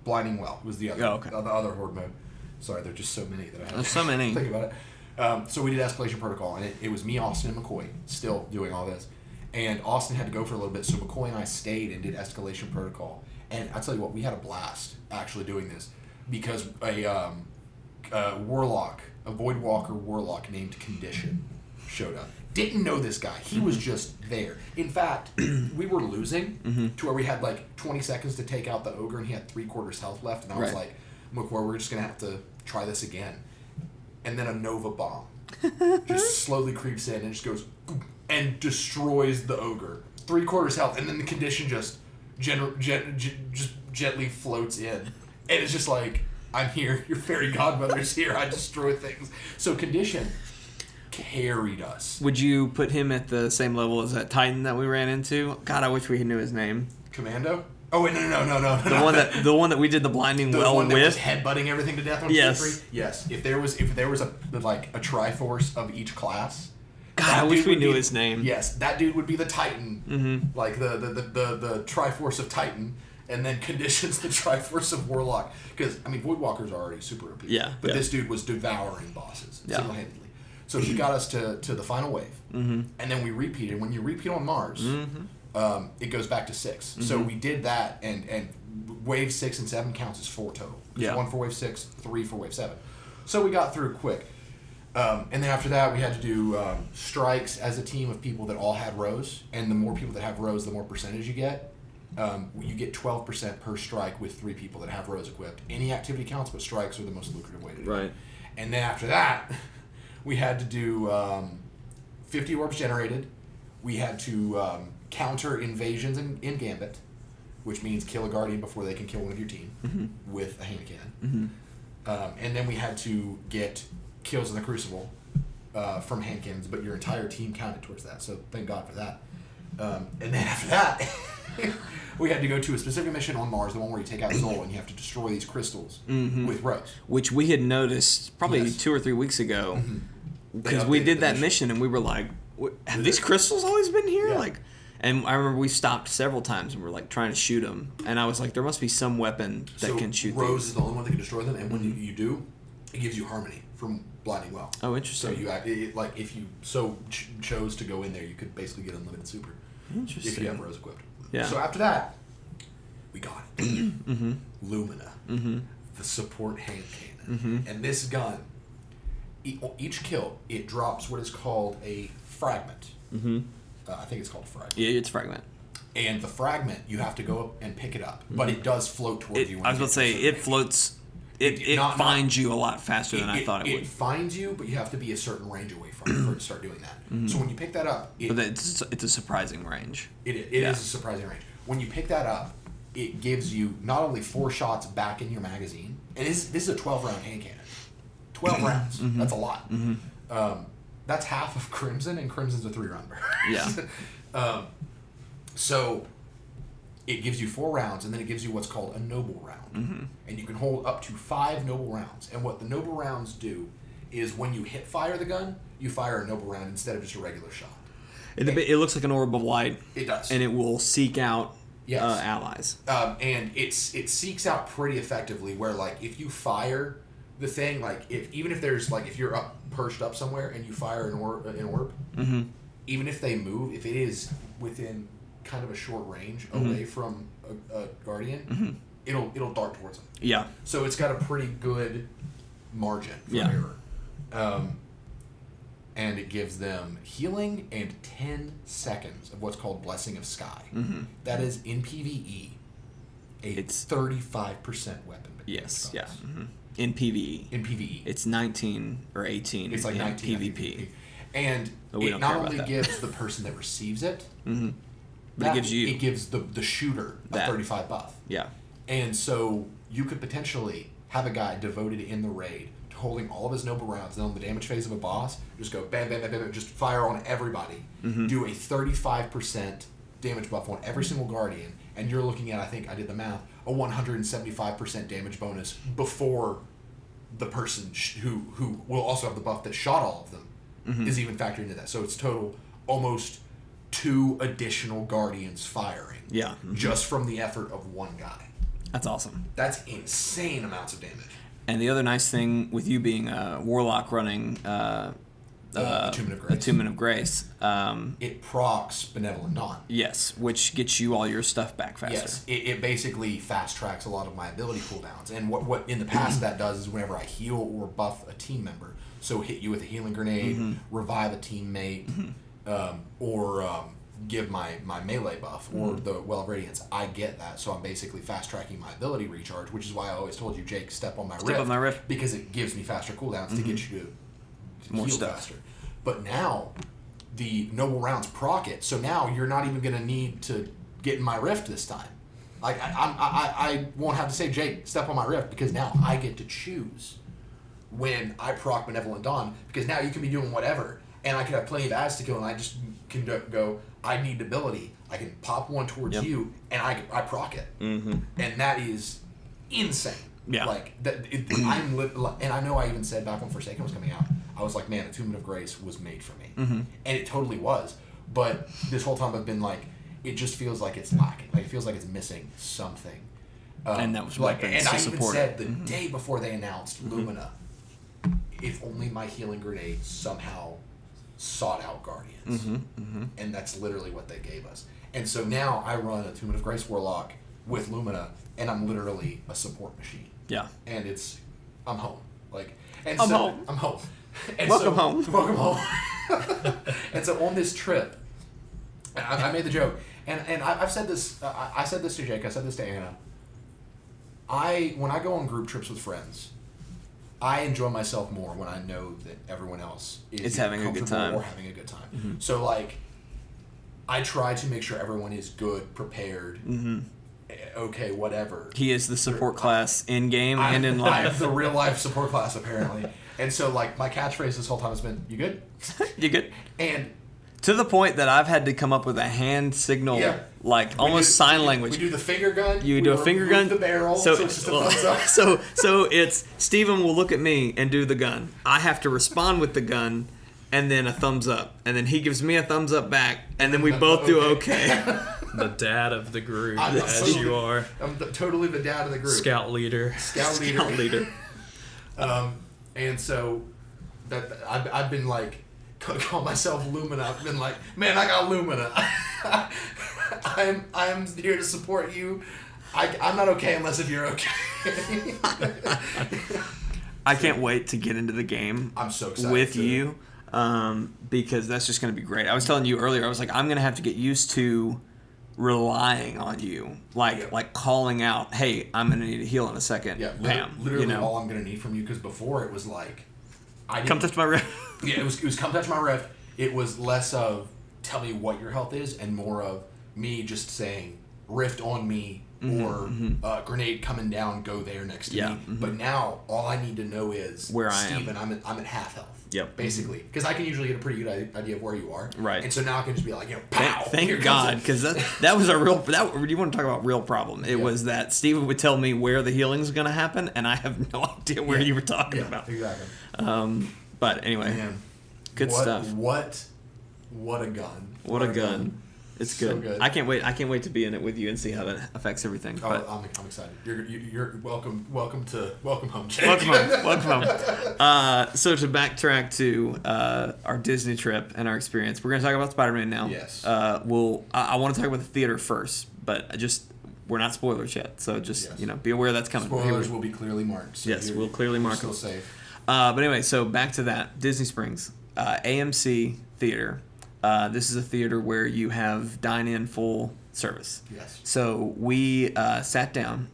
Blinding Well was the other. Oh, okay. The other horde mode. Sorry, there's just so many that I have. There's so many. Think about it. So we did Escalation Protocol, and it was me, Austin, and McCoy still doing all this. And Austin had to go for a little bit, so McCoy and I stayed and did Escalation Protocol. And I tell you what, we had a blast actually doing this because a warlock, a Voidwalker warlock named Condition, showed up. Didn't know this guy. He was just there. In fact, we were losing to where we had like 20 seconds to take out the ogre, and he had 3/4 health left. And I was like, McCoy, we're just gonna have to try this again. And then a Nova Bomb just slowly creeps in and just goes and destroys the ogre. 3/4 health, and then the Condition just gently floats in. And it's just like, I'm here, your fairy godmother's here, I destroy things. So Condition carried us. Would you put him at the same level as that Titan that we ran into? God, I wish we knew his name. Commando? Oh wait, no. The one that we did the blinding well one that with. was headbutting everything to death on Yes. P3? Yes. If there was a Triforce of each class. God, I wish we knew his name. Yes, that dude would be the Titan, like the Triforce of Titan, and then Condition's the Triforce of Warlock. Because I mean, Voidwalker's already super OP. Yeah. But this dude was devouring bosses single-handedly. So he got us to the final wave, and then we repeated. When you repeat on Mars, it goes back to 6. So we did that, and wave 6 and 7 counts as 4 total. Yeah. 1 for wave 6, 3 for wave 7. So we got through quick. And then after that, we had to do strikes as a team of people that all had rows. And the more people that have rows, the more percentage you get. You get 12% per strike with 3 people that have rows equipped. Any activity counts, but strikes are the most lucrative way to do it. And then after that, we had to do 50 orbs generated. We had to counter invasions in Gambit, which means kill a Guardian before they can kill one of your team with a hand cannon. And then we had to get kills in the Crucible from hand cannons, but your entire team counted towards that, so thank God for that. And then after that, we had to go to a specific mission on Mars, the one where you take out Zol and you have to destroy these crystals with Rose. Which we had noticed probably 2 or 3 weeks ago, because we did that mission and we were like, have these crystals always been here? Yeah. Like, and I remember we stopped several times and we were like trying to shoot them, and I was like, there must be some weapon that can shoot Rose these. is the only one that can destroy them, and when you do, it gives you harmony from Blinding Well. Oh, interesting. So like if you chose to go in there, you could basically get unlimited super. Interesting. If you have Rose equipped. Yeah. So after that, we got it. Lumina, the support hand cannon, and this gun. Each kill, it drops what is called a fragment. I think it's called a fragment. Yeah, it's fragment. And the fragment, you have to go up and pick it up, but it does float towards you. I was about to say, it floats. It finds you a lot faster than I thought it would. It finds you, but you have to be a certain range away from it for it to start doing that. So when you pick that up, But it's a surprising range. It is a surprising range. When you pick that up, it gives you not only 4 shots back in your magazine, and this is a 12-round hand cannon. 12 rounds. That's a lot. That's half of Crimson, and Crimson's a 3-round burst. Yeah. So it gives you 4 rounds, and then it gives you what's called a noble round. And you can hold up to 5 noble rounds. And what the noble rounds do is when you hit fire the gun, you fire a noble round instead of just a regular shot. It looks like an orb of light. It does. And it will seek out Yes. Allies. And it seeks out pretty effectively where, like, if you fire the thing, like, if you're perched up somewhere and you fire an orb, even if they move, if it is within kind of a short range away from a Guardian, it'll dart towards them. Yeah. So it's got a pretty good margin for error. And it gives them healing and 10 seconds of what's called Blessing of Sky. That is, in PvE, it's 35% weapon. Yes, yeah. In PvE. In PvE. It's 19 or 18 it's like in 19 PvP. And it not only gives the person that receives it, but it gives you. It gives the shooter a 35 buff. Yeah. And so you could potentially have a guy devoted in the raid holding all of his noble rounds, and on the damage phase of a boss, just go bam, bam, bam, bam, just fire on everybody. Do a 35% damage buff on every single guardian, and you're looking at, I think I did the math, a 175% damage bonus before the person who will also have the buff that shot all of them is even factored into that. So it's total almost 2 additional guardians firing. Yeah. Just from the effort of one guy. That's awesome. That's insane amounts of damage. And the other nice thing with you being a warlock running Attunement of Grace. It procs Benevolent Dawn. Yes, which gets you all your stuff back faster. Yes, it basically fast tracks a lot of my ability cooldowns. And what in the past that does is whenever I heal or buff a team member, so hit you with a healing grenade, revive a teammate, or give my melee buff or the Well of Radiance, I get that. So I'm basically fast tracking my ability recharge, which is why I always told you, Jake, step on my rift. Because it gives me faster cooldowns to get you to more heal stuff faster. But now the noble rounds proc it, so now you're not even going to need to get in my rift this time. Like I won't have to say, Jake, step on my rift, because now I get to choose when I proc Benevolent Dawn, because now you can be doing whatever, and I can have plenty of ads to kill, and I just can go, I need ability. I can pop one towards you, and I proc it. And that is insane. Yeah. Like, and I know I even said back when Forsaken was coming out, I was like, man, Attunement of Grace was made for me. And it totally was. But this whole time I've been like, it just feels like it's lacking. Like, it feels like it's missing something. And that was what and I even said the day before they announced Lumina, if only my healing grenade somehow sought out Guardians. And that's literally what they gave us. And so now I run Attunement of Grace Warlock with Lumina, and I'm literally a support machine. Yeah. And I'm home. I'm home. And Welcome home. Welcome home. And so on this trip, I made the joke, and I've said this. I said this to Jake. I said this to Anna. When I go on group trips with friends, I enjoy myself more when I know that everyone else is having a good time or having a good time. So I try to make sure everyone is good, prepared. Okay, whatever. He is the support class in game and in life. I'm the real life support class, apparently. And so, my catchphrase this whole time has been, "You good? You good?" And to the point that I've had to come up with a hand signal, almost sign language. We do the finger gun. You do a finger gun. The barrel. So it's just a thumbs up. So it's Steven will look at me and do the gun. I have to respond with the gun, and then a thumbs up, and then he gives me a thumbs up back, and then we both do okay. The dad of the group, you are. I'm totally the dad of the group. Scout leader. Scout leader. And so I've been call myself Lumina. I've been like, man, I got Lumina. I'm here to support you. I'm not okay unless if you're okay. I can't wait to get into the game. I'm so excited with you, because that's just going to be great. I was telling you earlier, I was like, I'm going to have to get used to relying on you, like calling out, hey, I'm going to need a heal in a second. Yeah, Pam, literally all I'm going to need from you, because before it was come touch my rift. Yeah, it was come touch my rift. It was less of tell me what your health is and more of me just saying rift on me or grenade coming down, go there next to me. But now all I need to know is where Steven, I'm at half health. Yep. Basically, because I can usually get a pretty good idea of where you are. Right. And so now I can just be like, pow. Thank God, because that was a real. You want to talk about real problem? It was that Steven would tell me where the healing is going to happen, and I have no idea where you were talking about. Exactly. But anyway, good stuff. What a gun! What a gun! It's good. So good. I can't wait. I can't wait to be in it with you and see how that affects everything. Oh, I'm excited. You're welcome. Welcome home, Jake. Welcome home. So to backtrack to our Disney trip and our experience, we're going to talk about Spider-Man now. Yes. I want to talk about the theater first, but we're not spoilers yet, so be aware that's coming. Spoilers will be clearly marked. So yes, we'll clearly mark them. Still safe. But anyway, so back to that Disney Springs, AMC Theater. This is a theater where you have dine-in full service. Yes. So we sat down.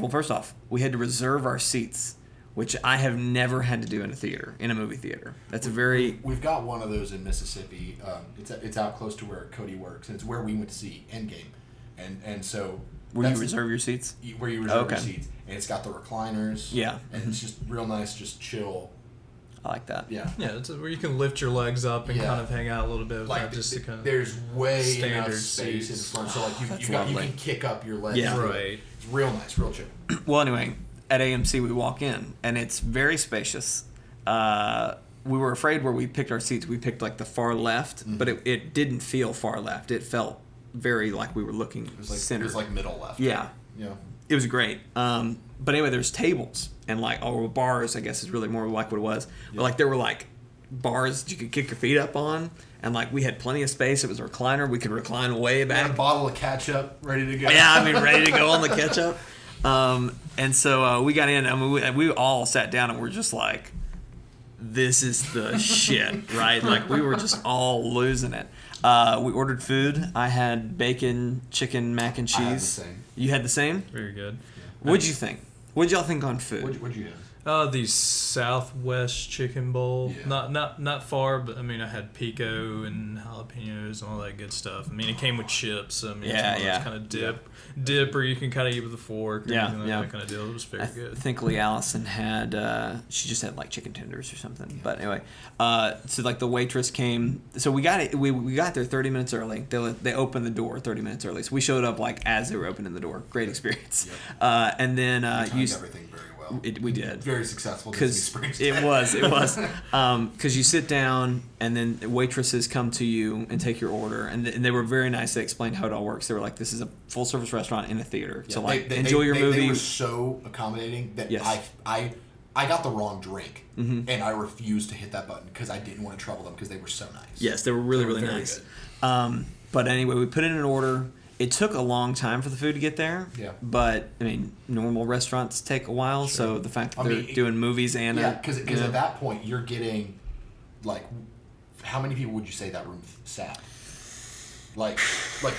First off, we had to reserve our seats, which I have never had to do in a movie theater. That's We've got one of those in Mississippi. It's out close to where Cody works, and it's where we went to see Endgame, and so Where you reserve your seats? Where you reserve your seats. And it's got the recliners. Yeah. And it's just real nice, just chill. I like that. Yeah. Yeah, it's where you can lift your legs up and kind of hang out a little bit without just to kind of there's way enough seats. space in front, so like you can kick up your legs. Yeah. Right. It's real nice, real chill. Well, anyway, at AMC we walk in and it's very spacious. We were afraid where we picked our seats. We picked like the far left, but it didn't feel far left. It felt very like we were looking center. It was like middle left. Yeah. Yeah. It was great. But anyway, there's tables and like bars, I guess is really more like what it was. But like there were like bars that you could kick your feet up on, and like we had plenty of space. It was a recliner. We could recline way back. Had a bottle of ketchup ready to go. Yeah, I mean ready to go on the ketchup. And so we got in and we all sat down and we're just like, this is the shit, right? Like we were just all losing it. We ordered food. I had bacon, chicken, mac and cheese. I had the same. You had the same? Very good. Yeah. What'd you think? What'd y'all think on food? What'd you have? The Southwest chicken bowl. Yeah. Not far, but I mean I had pico and jalapenos and all that good stuff. I mean it came with chips. I mean it's kind of dip, or you can kind of eat with a fork. Or that kind of deal. It was very good. I think Lee Allison had she just had like chicken tenders or something. Yeah. But anyway, so like the waitress came. So we got it. We got there 30 minutes early. They opened the door 30 minutes early. So we showed up like as they were opening the door. Great experience. Yep. And then we timed everything very well. We did. Very successful. Because it was. Because you sit down and then waitresses come to you and take your order, and they were very nice. They explained how it all works. They were like, "This is a full service restaurant in a theater, so like enjoy your movie." They were so accommodating that I got the wrong drink, and I refused to hit that button because I didn't want to trouble them because they were so nice. Yes, they were really nice. But anyway, we put in an order. It took a long time for the food to get there. Yeah. But I mean, normal restaurants take a while. Sure. So the fact that they're doing movies and because at that point you're getting like, how many people would you say that room sat? Like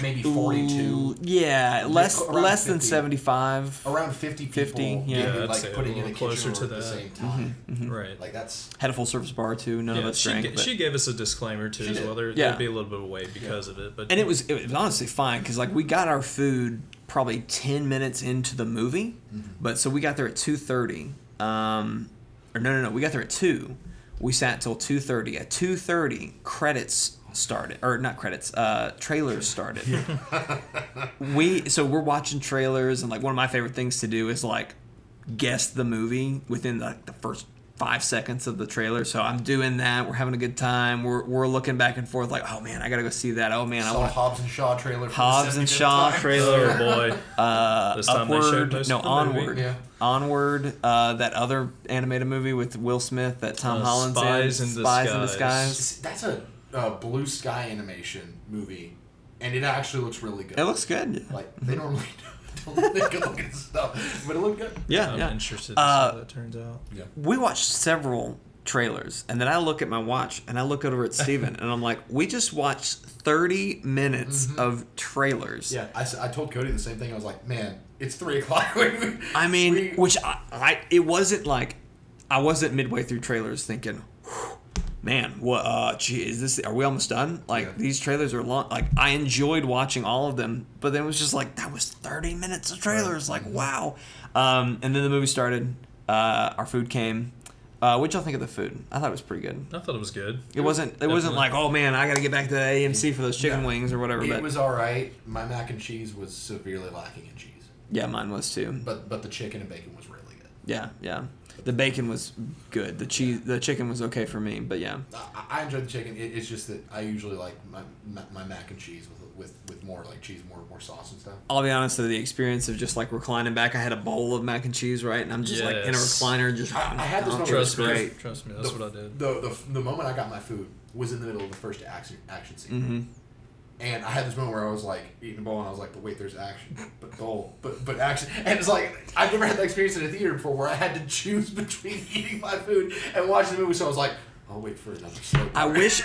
maybe 42. Yeah, less 50, than 75. Around 50 people. 50, yeah. Like putting in a closer kitchen to at the that. same time. Right. Like that's had a full service bar too. None of us drank. She gave us a disclaimer too as well. There'd be a little bit of wait because of it, but and it was honestly fine because like we got our food probably 10 minutes into the movie, but so we got there at 2:30. Or no, we got there at 2. We sat till 2:30. At 2:30, credits started, or not credits, trailers started. We're watching trailers, and like one of my favorite things to do is like guess the movie within the first 5 seconds of the trailer. So I'm doing that. We're having a good time. We're looking back and forth like, oh man, I gotta go see that. Oh man, I want Hobbs and Shaw trailer. Hobbs and Shaw trailer. Oh boy. This time Upward, they showed Onward. movie. Onward, that other animated movie with Will Smith that Tom Holland's Spies in. Spies in Disguise. That's a Blue Sky animation movie, and it actually looks really good. It looks good. Like they normally don't make good looking stuff, but it looked good. Yeah, I'm interested to see how that turns out. Yeah. We watched several trailers, and then I look at my watch, and I look over at Steven, and I'm like, we just watched 30 minutes of trailers. Yeah, I told Cody the same thing. I was like, man, it's 3:00. It wasn't like, I wasn't midway through trailers thinking, man, what? Gee, are we almost done? Like these trailers are long. Like I enjoyed watching all of them, but then it was just like that was 30 minutes of trailers. Like wow. And then the movie started. Our food came. What'd y'all think of the food? I thought it was pretty good. I thought it was good. It wasn't like, oh man, I got to get back to the AMC for those chicken wings or whatever. It was all right. My mac and cheese was severely lacking in cheese. Yeah, mine was too. But the chicken and bacon was really good. Yeah. The bacon was good. The chicken was okay for me, but yeah. I enjoyed the chicken. It's just that I usually like my mac and cheese with more like cheese, more sauce and stuff. I'll be honest though, the experience of just like reclining back, I had a bowl of mac and cheese, right, and I'm just like in a recliner, just. I had this moment. Trust me, that's what I did. The moment I got my food was in the middle of the first action scene. And I had this moment where I was like eating a bowl, and I was like, "But wait, there's action, but bowl, but action." And it's like I've never had that experience in a theater before, where I had to choose between eating my food and watching the movie. So I was like, "I'll wait for another slow part."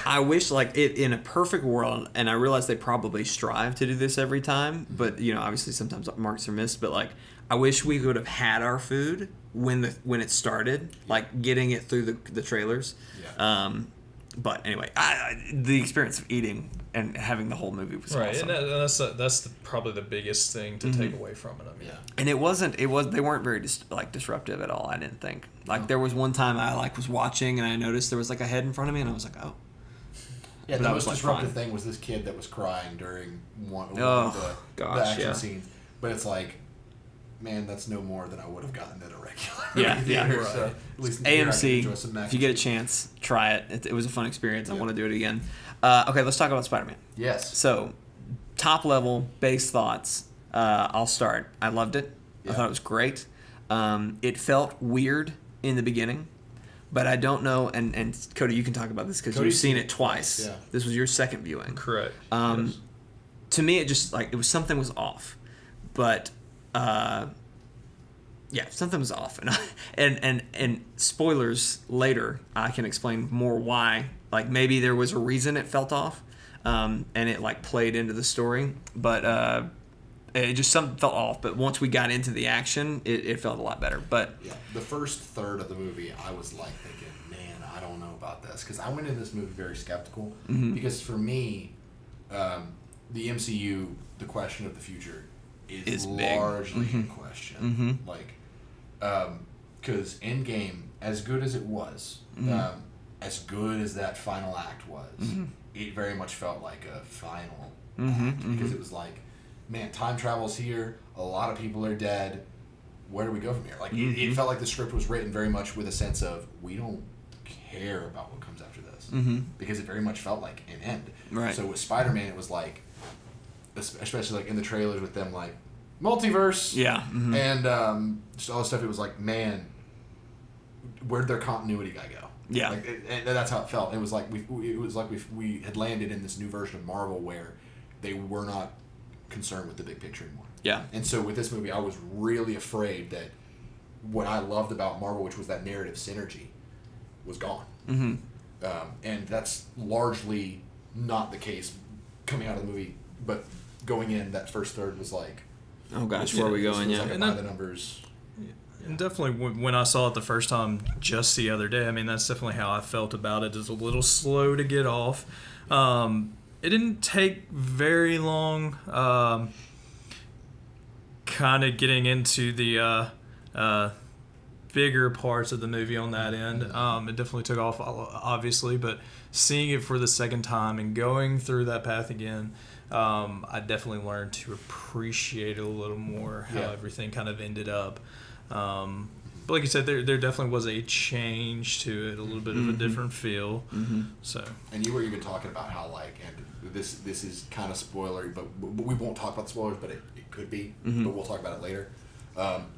I wish like it in a perfect world, and I realize they probably strive to do this every time, but you know, obviously sometimes marks are missed. But like, I wish we could have had our food when it started, like getting it through the trailers. Yeah. But anyway, the experience of eating and having the whole movie was awesome. And that's probably the biggest thing to take away from it. I mean, And they weren't very disruptive at all. I didn't think. Like there was one time I was watching and I noticed there was like a head in front of me and I was like, oh. Yeah, But the I most was, disruptive fine. thing was this kid that was crying during one Oh, of the gosh, action yeah. scenes. But it's like, man, that's no more than I would have gotten at a regular Yeah, movie yeah. theater. Right. So at least here I can AMC, enjoy some if you get a chance, try it. It was a fun experience. I want to do it again. Okay, let's talk about Spider-Man. Yes. So, top level, base thoughts. I'll start. I loved it. I thought it was great. It felt weird in the beginning, but I don't know. And Cody, you can talk about this because you've seen it twice. Yeah. This was your second viewing. correct. Yes. To me, it just it was something was off, but something was off, and spoilers later. I can explain more why. Like maybe there was a reason it felt off, and it played into the story, but it just something felt off. But once we got into the action, it felt a lot better. But the first third of the movie, I was thinking, man, I don't know about this because I went into this movie very skeptical because for me, the MCU, the question of the future is largely in question. Because Endgame, as good as it was, as good as that final act was, it very much felt like a final act because it was like, man, time travel's here. A lot of people are dead. Where do we go from here? It felt like the script was written very much with a sense of we don't care about what comes after this because it very much felt like an end. Right. So with Spider-Man, it was especially in the trailers with them multiverse. Yeah. And just all this stuff. It was like, man, where'd their continuity guy go? Yeah. And that's how it felt. It was like we had landed in this new version of Marvel where they were not concerned with the big picture anymore. Yeah. And so with this movie, I was really afraid that what I loved about Marvel, which was that narrative synergy, was gone. And that's largely not the case coming out of the movie. But going in, that first third was like, oh gosh, where are we going? Yeah. Like by the numbers. And definitely when I saw it the first time just the other day, I mean, that's definitely how I felt about it. It's a little slow to get off. It didn't take very long kind of getting into the bigger parts of the movie on that end. It definitely took off, obviously, but seeing it for the second time and going through that path again, I definitely learned to appreciate it a little more, how everything kind of ended up. But like you said, there definitely was a change to it, a little bit of a different feel. So. And you were even talking about how and this is kind of spoilery, but we won't talk about the spoilers, but it could be, but we'll talk about it later.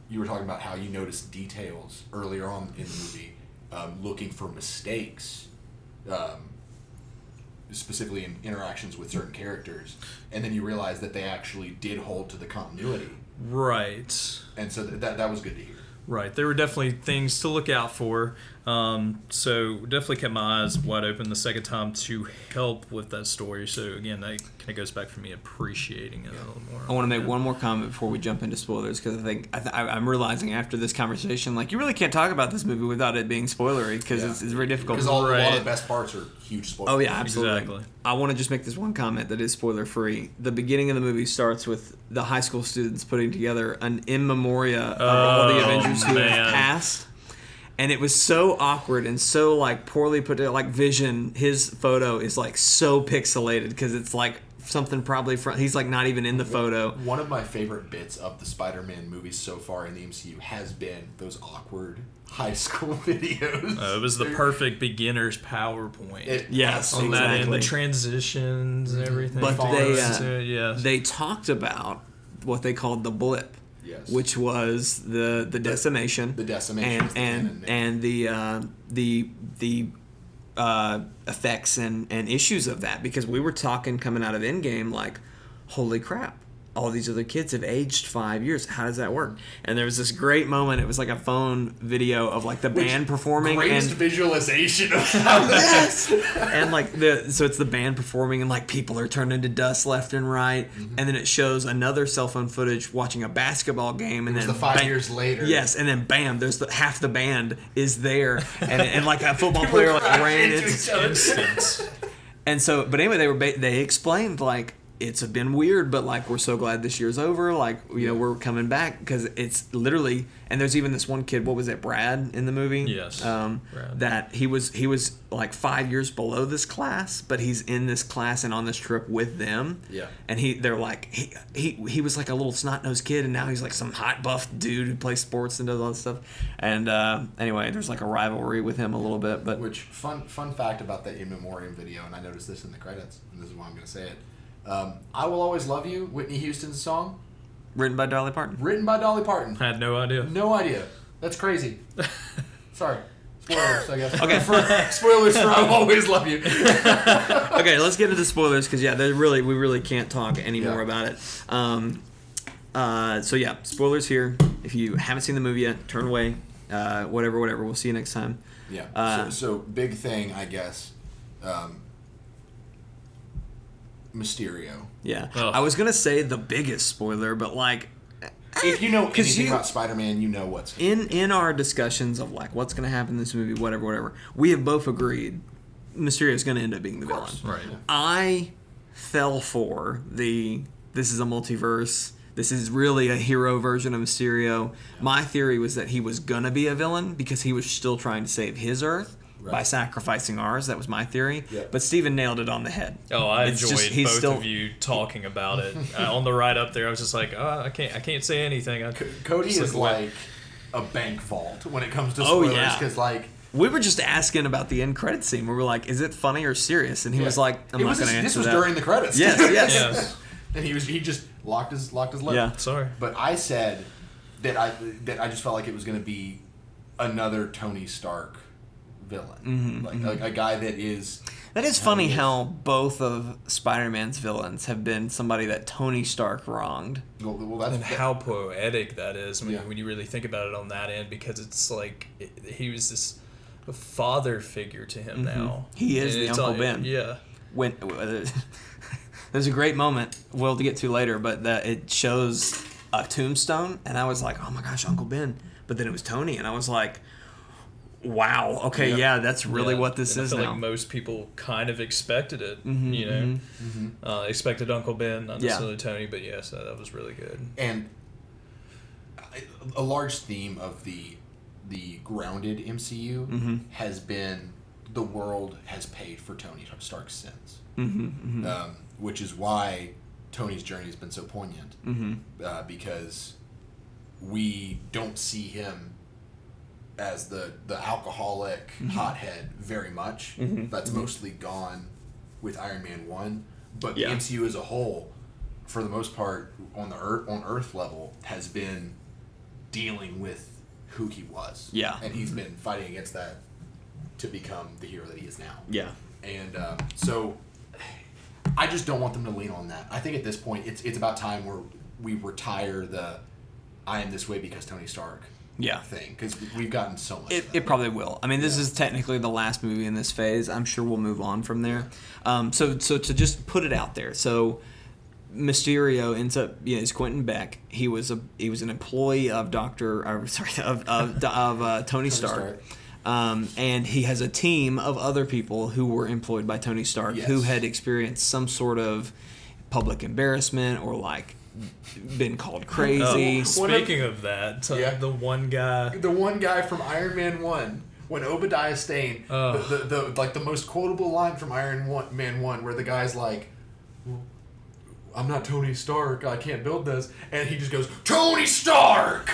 You were talking about how you noticed details earlier on in the movie, looking for mistakes, specifically in interactions with certain characters, and then you realized that they actually did hold to the continuity. Right. And so that was good to hear. Right. There were definitely things to look out for. So definitely kept my eyes wide open the second time to help with that story. So again, that kind of goes back for me appreciating it a little more. I want to make one more comment before we jump into spoilers because I think I'm realizing after this conversation, you really can't talk about this movie without it being spoilery because it's very difficult. Because a lot of the best parts are huge spoilers. Oh yeah, absolutely. Exactly. I want to just make this one comment that is spoiler free. The beginning of the movie starts with the high school students putting together an in memoria of all the Avengers who have passed. And it was so awkward and so poorly put together. Vision, his photo is so pixelated because it's something probably from he's not even in the photo. One of my favorite bits of the Spider-Man movies so far in the MCU has been those awkward high school videos. It was the perfect beginner's PowerPoint. Yes, on exactly. that end, the transitions and everything. But yes. they talked about what they called the blip. Yes. Which was the decimation, the decimation, and the effects and issues of that, because we were talking coming out of Endgame holy crap, all these other kids have aged 5 years. How does that work? And there was this great moment. It was like a phone video of like the band performing. Greatest and visualization of how yes, and like so it's the band performing and like people are turned into dust left and right, and then it shows another cell phone footage watching a basketball game, and then the 5 years later. Yes, and then bam, there's half the band is there, and like a football player like ran into Instance. And so, but anyway, they explained like it's been weird, but like we're so glad this year's over. Like we're coming back because it's literally. And there's even this one kid. What was it, Brad, in the movie? Yes. Brad. That he was like 5 years below this class, but he's in this class and on this trip with them. Yeah. And they're like he was like a little snot-nosed kid, and now he's like some hot buff dude who plays sports and does all this stuff. And anyway, there's like a rivalry with him a little bit, but Which fun fact about the In Memoriam video, and I noticed this in the credits, and this is why I'm going to say it. I Will Always Love You, Whitney Houston's song. written by Dolly Parton. Written by Dolly Parton. I had no idea. No idea. That's crazy. Sorry. Spoilers, I guess. Okay. Spoilers for I Will Always Love You. Okay, let's get into spoilers because we really can't talk anymore about it. So yeah, spoilers here. If you haven't seen the movie yet, turn away. Whatever. We'll see you next time. Yeah. So big thing, I guess. Mysterio. Yeah. Oh. I was gonna say the biggest spoiler, but like, If you know 'cause anything you- about Spider-Man, you know what's in our discussions of like what's gonna happen in this movie, whatever, we have both agreed Mysterio is gonna end up being the villain. Right. I fell for this is a multiverse. This is really a hero version of Mysterio. My theory was that he was gonna be a villain because he was still trying to save his Earth by sacrificing ours. That was my theory. Yeah. But Steven nailed it on the head. Oh, I It's enjoyed just- he's both still- of you talking about it. On the ride up there, I was just like, oh, I can't say anything. Cody just is like, like a bank vault when it comes to Oh, spoilers, yeah. because like We were just asking about the end credit scene. We were like, "Is it funny or serious?" And he was like, "I'm not going to answer This was that." during the credits. Yes. Yes. And he just locked his lip. Yeah. Sorry. But I said that I just felt like it was going to be another Tony Stark villain, like a guy that is. That is funny how both of Spider-Man's villains have been somebody that Tony Stark wronged. Well, that's And how poetic that is when, Yeah. when you really think about it on that end, because it's like he was this father figure to him now. He is And the it's Uncle all- Ben. Yeah. When there's a great moment we'll get to later, but that it shows a tombstone, and I was like, "Oh my gosh, Uncle Ben!" But then it was Tony, and I was like, "Wow, okay, yeah, that's really Yeah. what this And is I feel now." like most people kind of expected it, you know. Expected Uncle Ben, not necessarily Tony, but yes, that was really good. And a large theme of the grounded MCU has been the world has paid for Tony Stark's sins, which is why Tony's journey has been so poignant, because we don't see him as the alcoholic hothead very much. That's mostly gone with Iron Man 1, but the MCU as a whole, for the most part, on Earth level, has been dealing with who he was. Yeah. And he's been fighting against that to become the hero that he is now. Yeah. And so I just don't want them to lean on that. I think at this point it's about time where we retire the I am this way because Tony Stark thing, because we've gotten so much. It probably will. I mean, this is technically the last movie in this phase. I'm sure we'll move on from there. So to just put it out there, so Mysterio ends up, is Quentin Beck. He was an employee of Tony Stark. And he has a team of other people who were employed by Tony Stark who had experienced some sort of public embarrassment or like been called crazy. Speaking of that, the one guy from Iron Man 1, when Obadiah Stane, the most quotable line from Iron Man 1, where the guy's like, "I'm not Tony Stark, I can't build this," and he just goes, "Tony Stark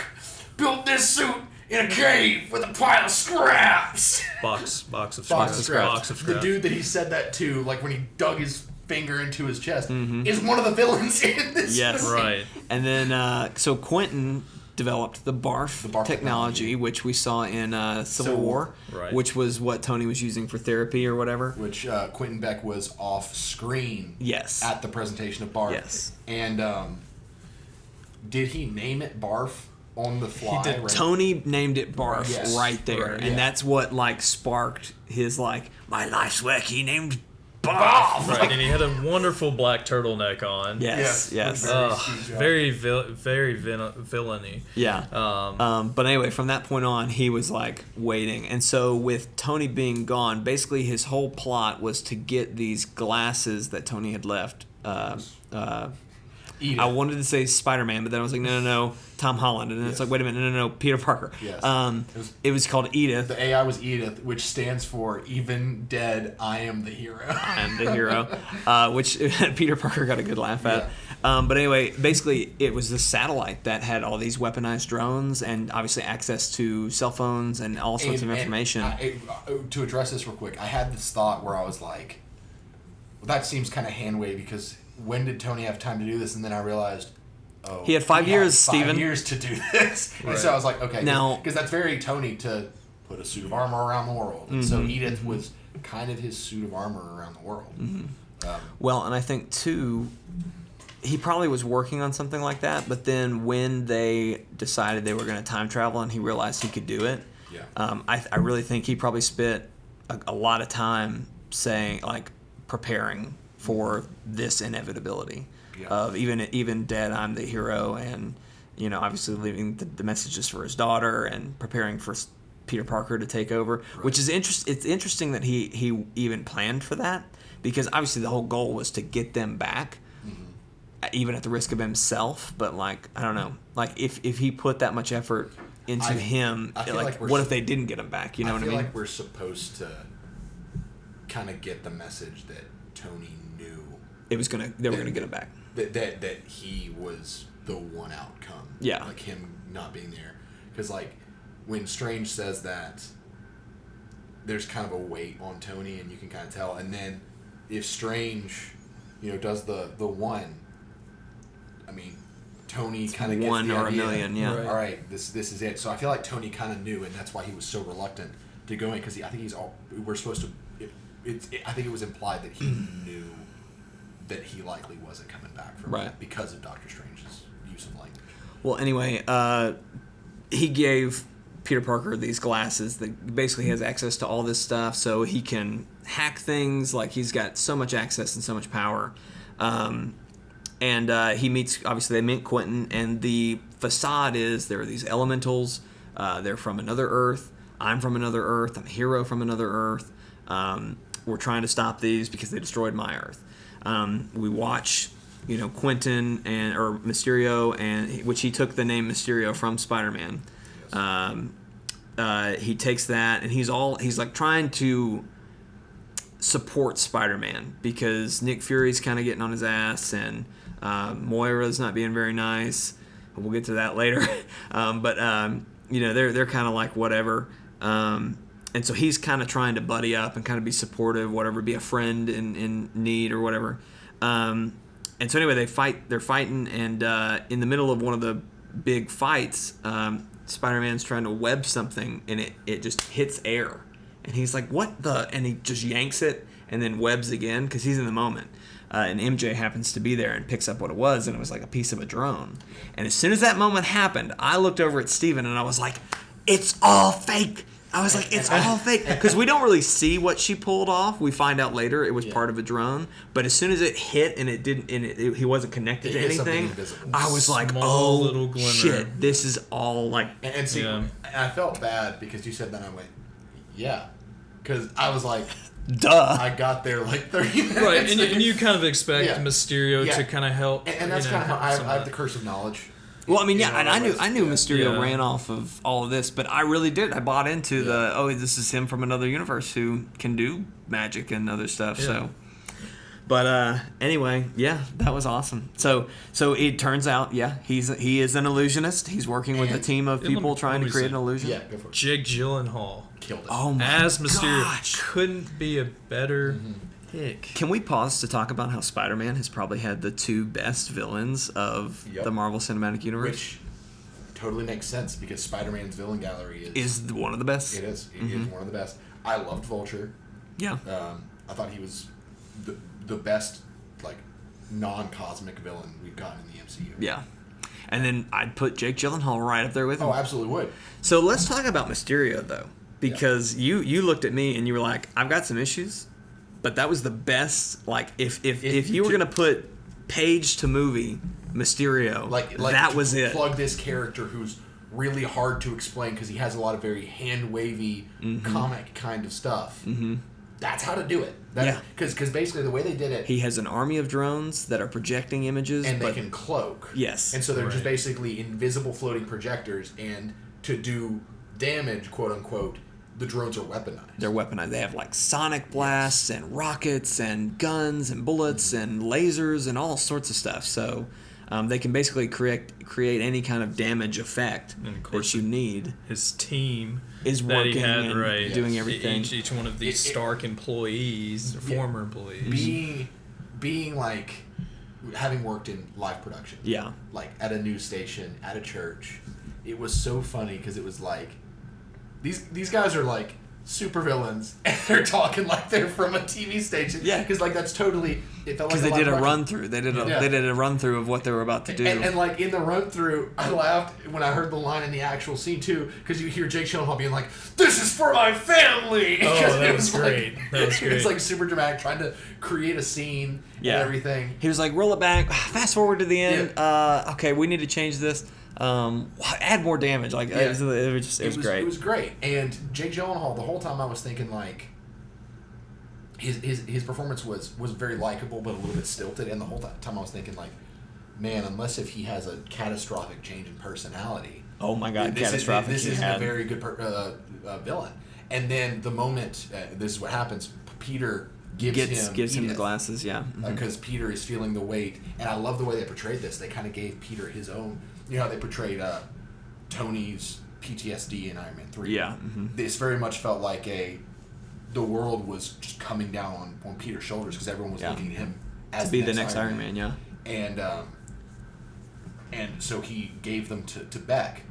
built this suit in a cave with a pile of scraps." box of Scraps. scraps. The dude that he said that to, like when he dug his finger into his chest, is one of the villains in this movie. Right. And then, so Quentin developed the barf, technology, which we saw in Civil War, which was what Tony was using for therapy or whatever. Which Quentin Beck was off screen Yes. at the presentation of barf. Yes. And did he name it Barf on the fly? He did. Right? Tony named it Barf Yes. right there, Right, and yeah. that's what like sparked his like my life's work. He named Barf. Right, and he had a wonderful black turtleneck on. Yes. Very villainy. Yeah. But anyway, from that point on, he was like waiting. And so with Tony being gone, basically his whole plot was to get these glasses that Tony had left. Edith. I wanted to say Spider-Man, but then I was like, no, Tom Holland. And then it's like, wait a minute, no, Peter Parker. Yes. It was called Edith. The AI was Edith, which stands for Even Dead, I Am the Hero. I'm the hero, which Peter Parker got a good laugh at. But anyway, basically, it was the satellite that had all these weaponized drones and obviously access to cell phones and all sorts of information. To address this real quick, I had this thought where I was like, well, that seems kind of hand-wavy because when did Tony have time to do this? And then I realized, he had 5 years, Steven. 5 years to do this. Right. And so I was like, okay. Now- Because that's very Tony to put a suit of armor around the world. And so Edith was kind of his suit of armor around the world. Well, and I think, too, he probably was working on something like that, but then when they decided they were going to time travel and he realized he could do it, I really think he probably spent a lot of time saying, like, preparing for this inevitability of even dead, I'm the hero, and obviously leaving the messages for his daughter and preparing for Peter Parker to take over, which is It's interesting that he even planned for that because obviously the whole goal was to get them back, even at the risk of himself. But like I don't know, like if he put that much effort into him, I feel like what if they didn't get him back? You know what I mean? I feel like we're supposed to kind of get the message that Tony knew they were gonna get him back. That he was the one outcome. Yeah. Like him not being there. Because like when Strange says that, there's kind of a weight on Tony and you can kind of tell. And then if Strange, does the one, I mean, Tony kind of gets one the or idea, a million, yeah. Right. All right, this is it. So I feel like Tony kind of knew, and that's why he was so reluctant to go in because I think we're supposed to. I think it was implied that he knew that he likely wasn't coming back from it because of Doctor Strange's use of language. Well, anyway, he gave Peter Parker these glasses that basically has access to all this stuff, so he can hack things. Like he's got so much access and so much power. And he meets, obviously they meet Quentin, and the facade is there are these elementals. They're from another Earth. I'm from another Earth. I'm a hero from another Earth. We're trying to stop these because they destroyed my Earth. We watch, Quentin or Mysterio, which he took the name Mysterio from Spider-Man. He takes that and he's like trying to support Spider-Man because Nick Fury's kind of getting on his ass and Moira's not being very nice. We'll get to that later. But they're kind of like whatever. And so he's kind of trying to buddy up and kind of be supportive, whatever, be a friend in need or whatever. And so anyway, they're fighting, and in the middle of one of the big fights, Spider-Man's trying to web something, and it just hits air. And he's like, what the? And he just yanks it and then webs again because he's in the moment. And MJ happens to be there and picks up what it was, and it was like a piece of a drone. And as soon as that moment happened, I looked over at Steven, and I was like, it's all fake. I was like, it's all fake. Because we don't really see what she pulled off. We find out later it was part of a drone. But as soon as it hit and it didn't, and he wasn't connected to anything, I was like, Small oh, little glimmer. shit. This is all like... And see, I felt bad because you said that, and I went, yeah. Because I was like... Duh. I got there like 30 minutes. Right, and you kind of expect Mysterio to kind of help. And that's kind of how I have the curse of knowledge. Well, I mean, and I knew Mysterio ran off of all of this, but I really did. I bought into this is him from another universe who can do magic and other stuff. Yeah. So, but anyway, that was awesome. So it turns out, he is an illusionist. He's working with a team of people trying to create an illusion. Yeah, go for it. Jake Gyllenhaal Killed it. Oh my as Mysterio gosh. couldn't be a better pick. Can we pause to talk about how Spider-Man has probably had the two best villains of the Marvel Cinematic Universe? Which totally makes sense because Spider-Man's villain gallery is one of the best. It is. It is one of the best. I loved Vulture. Yeah. I thought he was the best, like, non-cosmic villain we've gotten in the MCU. Yeah. And then I'd put Jake Gyllenhaal right up there with him. Oh, absolutely would. So let's talk about Mysterio, though. Because you looked at me and you were like, I've got some issues, but that was the best. Like, if you were going to put page to movie Mysterio, like that was it. Plug this character who's really hard to explain because he has a lot of very hand-wavy comic kind of stuff. Mm-hmm. That's how to do it. Because basically the way they did it... He has an army of drones that are projecting images. And they can cloak. Yes. And so they're just basically invisible floating projectors, and to do damage, quote-unquote, the drones are weaponized. They're weaponized. They have like sonic blasts and rockets and guns and bullets and lasers and all sorts of stuff. So they can basically create any kind of damage effect that you need. His team is working and doing everything. Each one of these Stark employees, or former employees. Being like, having worked in live production. Yeah. Like at a news station, at a church. It was so funny because it was like, these guys are like supervillains, and they're talking like they're from a TV station. Yeah, because like that's totally. It felt like because they did a run through. They did a run through of what they were about to do. And like in the run through, I laughed when I heard the line in the actual scene too, because you hear Jake Gyllenhaal being like, "This is for my family." Oh, that was great. That was great. It's like super dramatic, trying to create a scene and everything. He was like, "Roll it back, fast forward to the end. Yeah. Okay, we need to change this." Add more damage. Like it was great. It was great. And Jake Gyllenhaal, the whole time I was thinking like his performance was very likable but a little bit stilted, and the whole time I was thinking like, man, unless if he has a catastrophic change in personality. Oh my God, catastrophic. This isn't a very good villain. And then the moment this is what happens, Peter gives him the glasses, because Peter is feeling the weight, and I love the way they portrayed this. They kind of gave Peter his own. You know how they portrayed Tony's PTSD in Iron Man 3? Yeah. Mm-hmm. This very much felt like the world was just coming down on Peter's shoulders because everyone was looking at him as the next Iron Man. Yeah. And so he gave them to Beck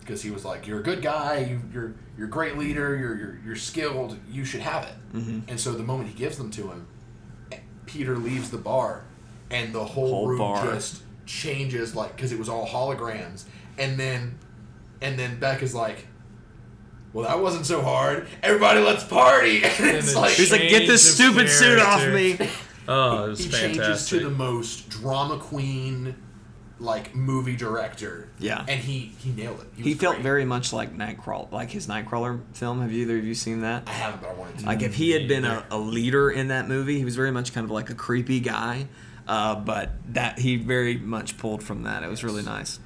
because he was like, "You're a good guy. You're a great leader. You're skilled. You should have it." Mm-hmm. And so the moment he gives them to him, Peter leaves the bar, and the whole room just changes, like, because it was all holograms, and then Beck is like, "Well, that wasn't so hard. Everybody, let's party!" And it's like, he's like, "Get this stupid suit off me!" Oh, it was fantastic. Changes to the most drama queen, like, movie director. Yeah, and he nailed it. He felt very much like Nightcrawler, like his Nightcrawler film. Have either of you seen that? I haven't, but I wanted to. Like, if he had been a leader in that movie, he was very much kind of like a creepy guy. But that he very much pulled from that. It was really nice.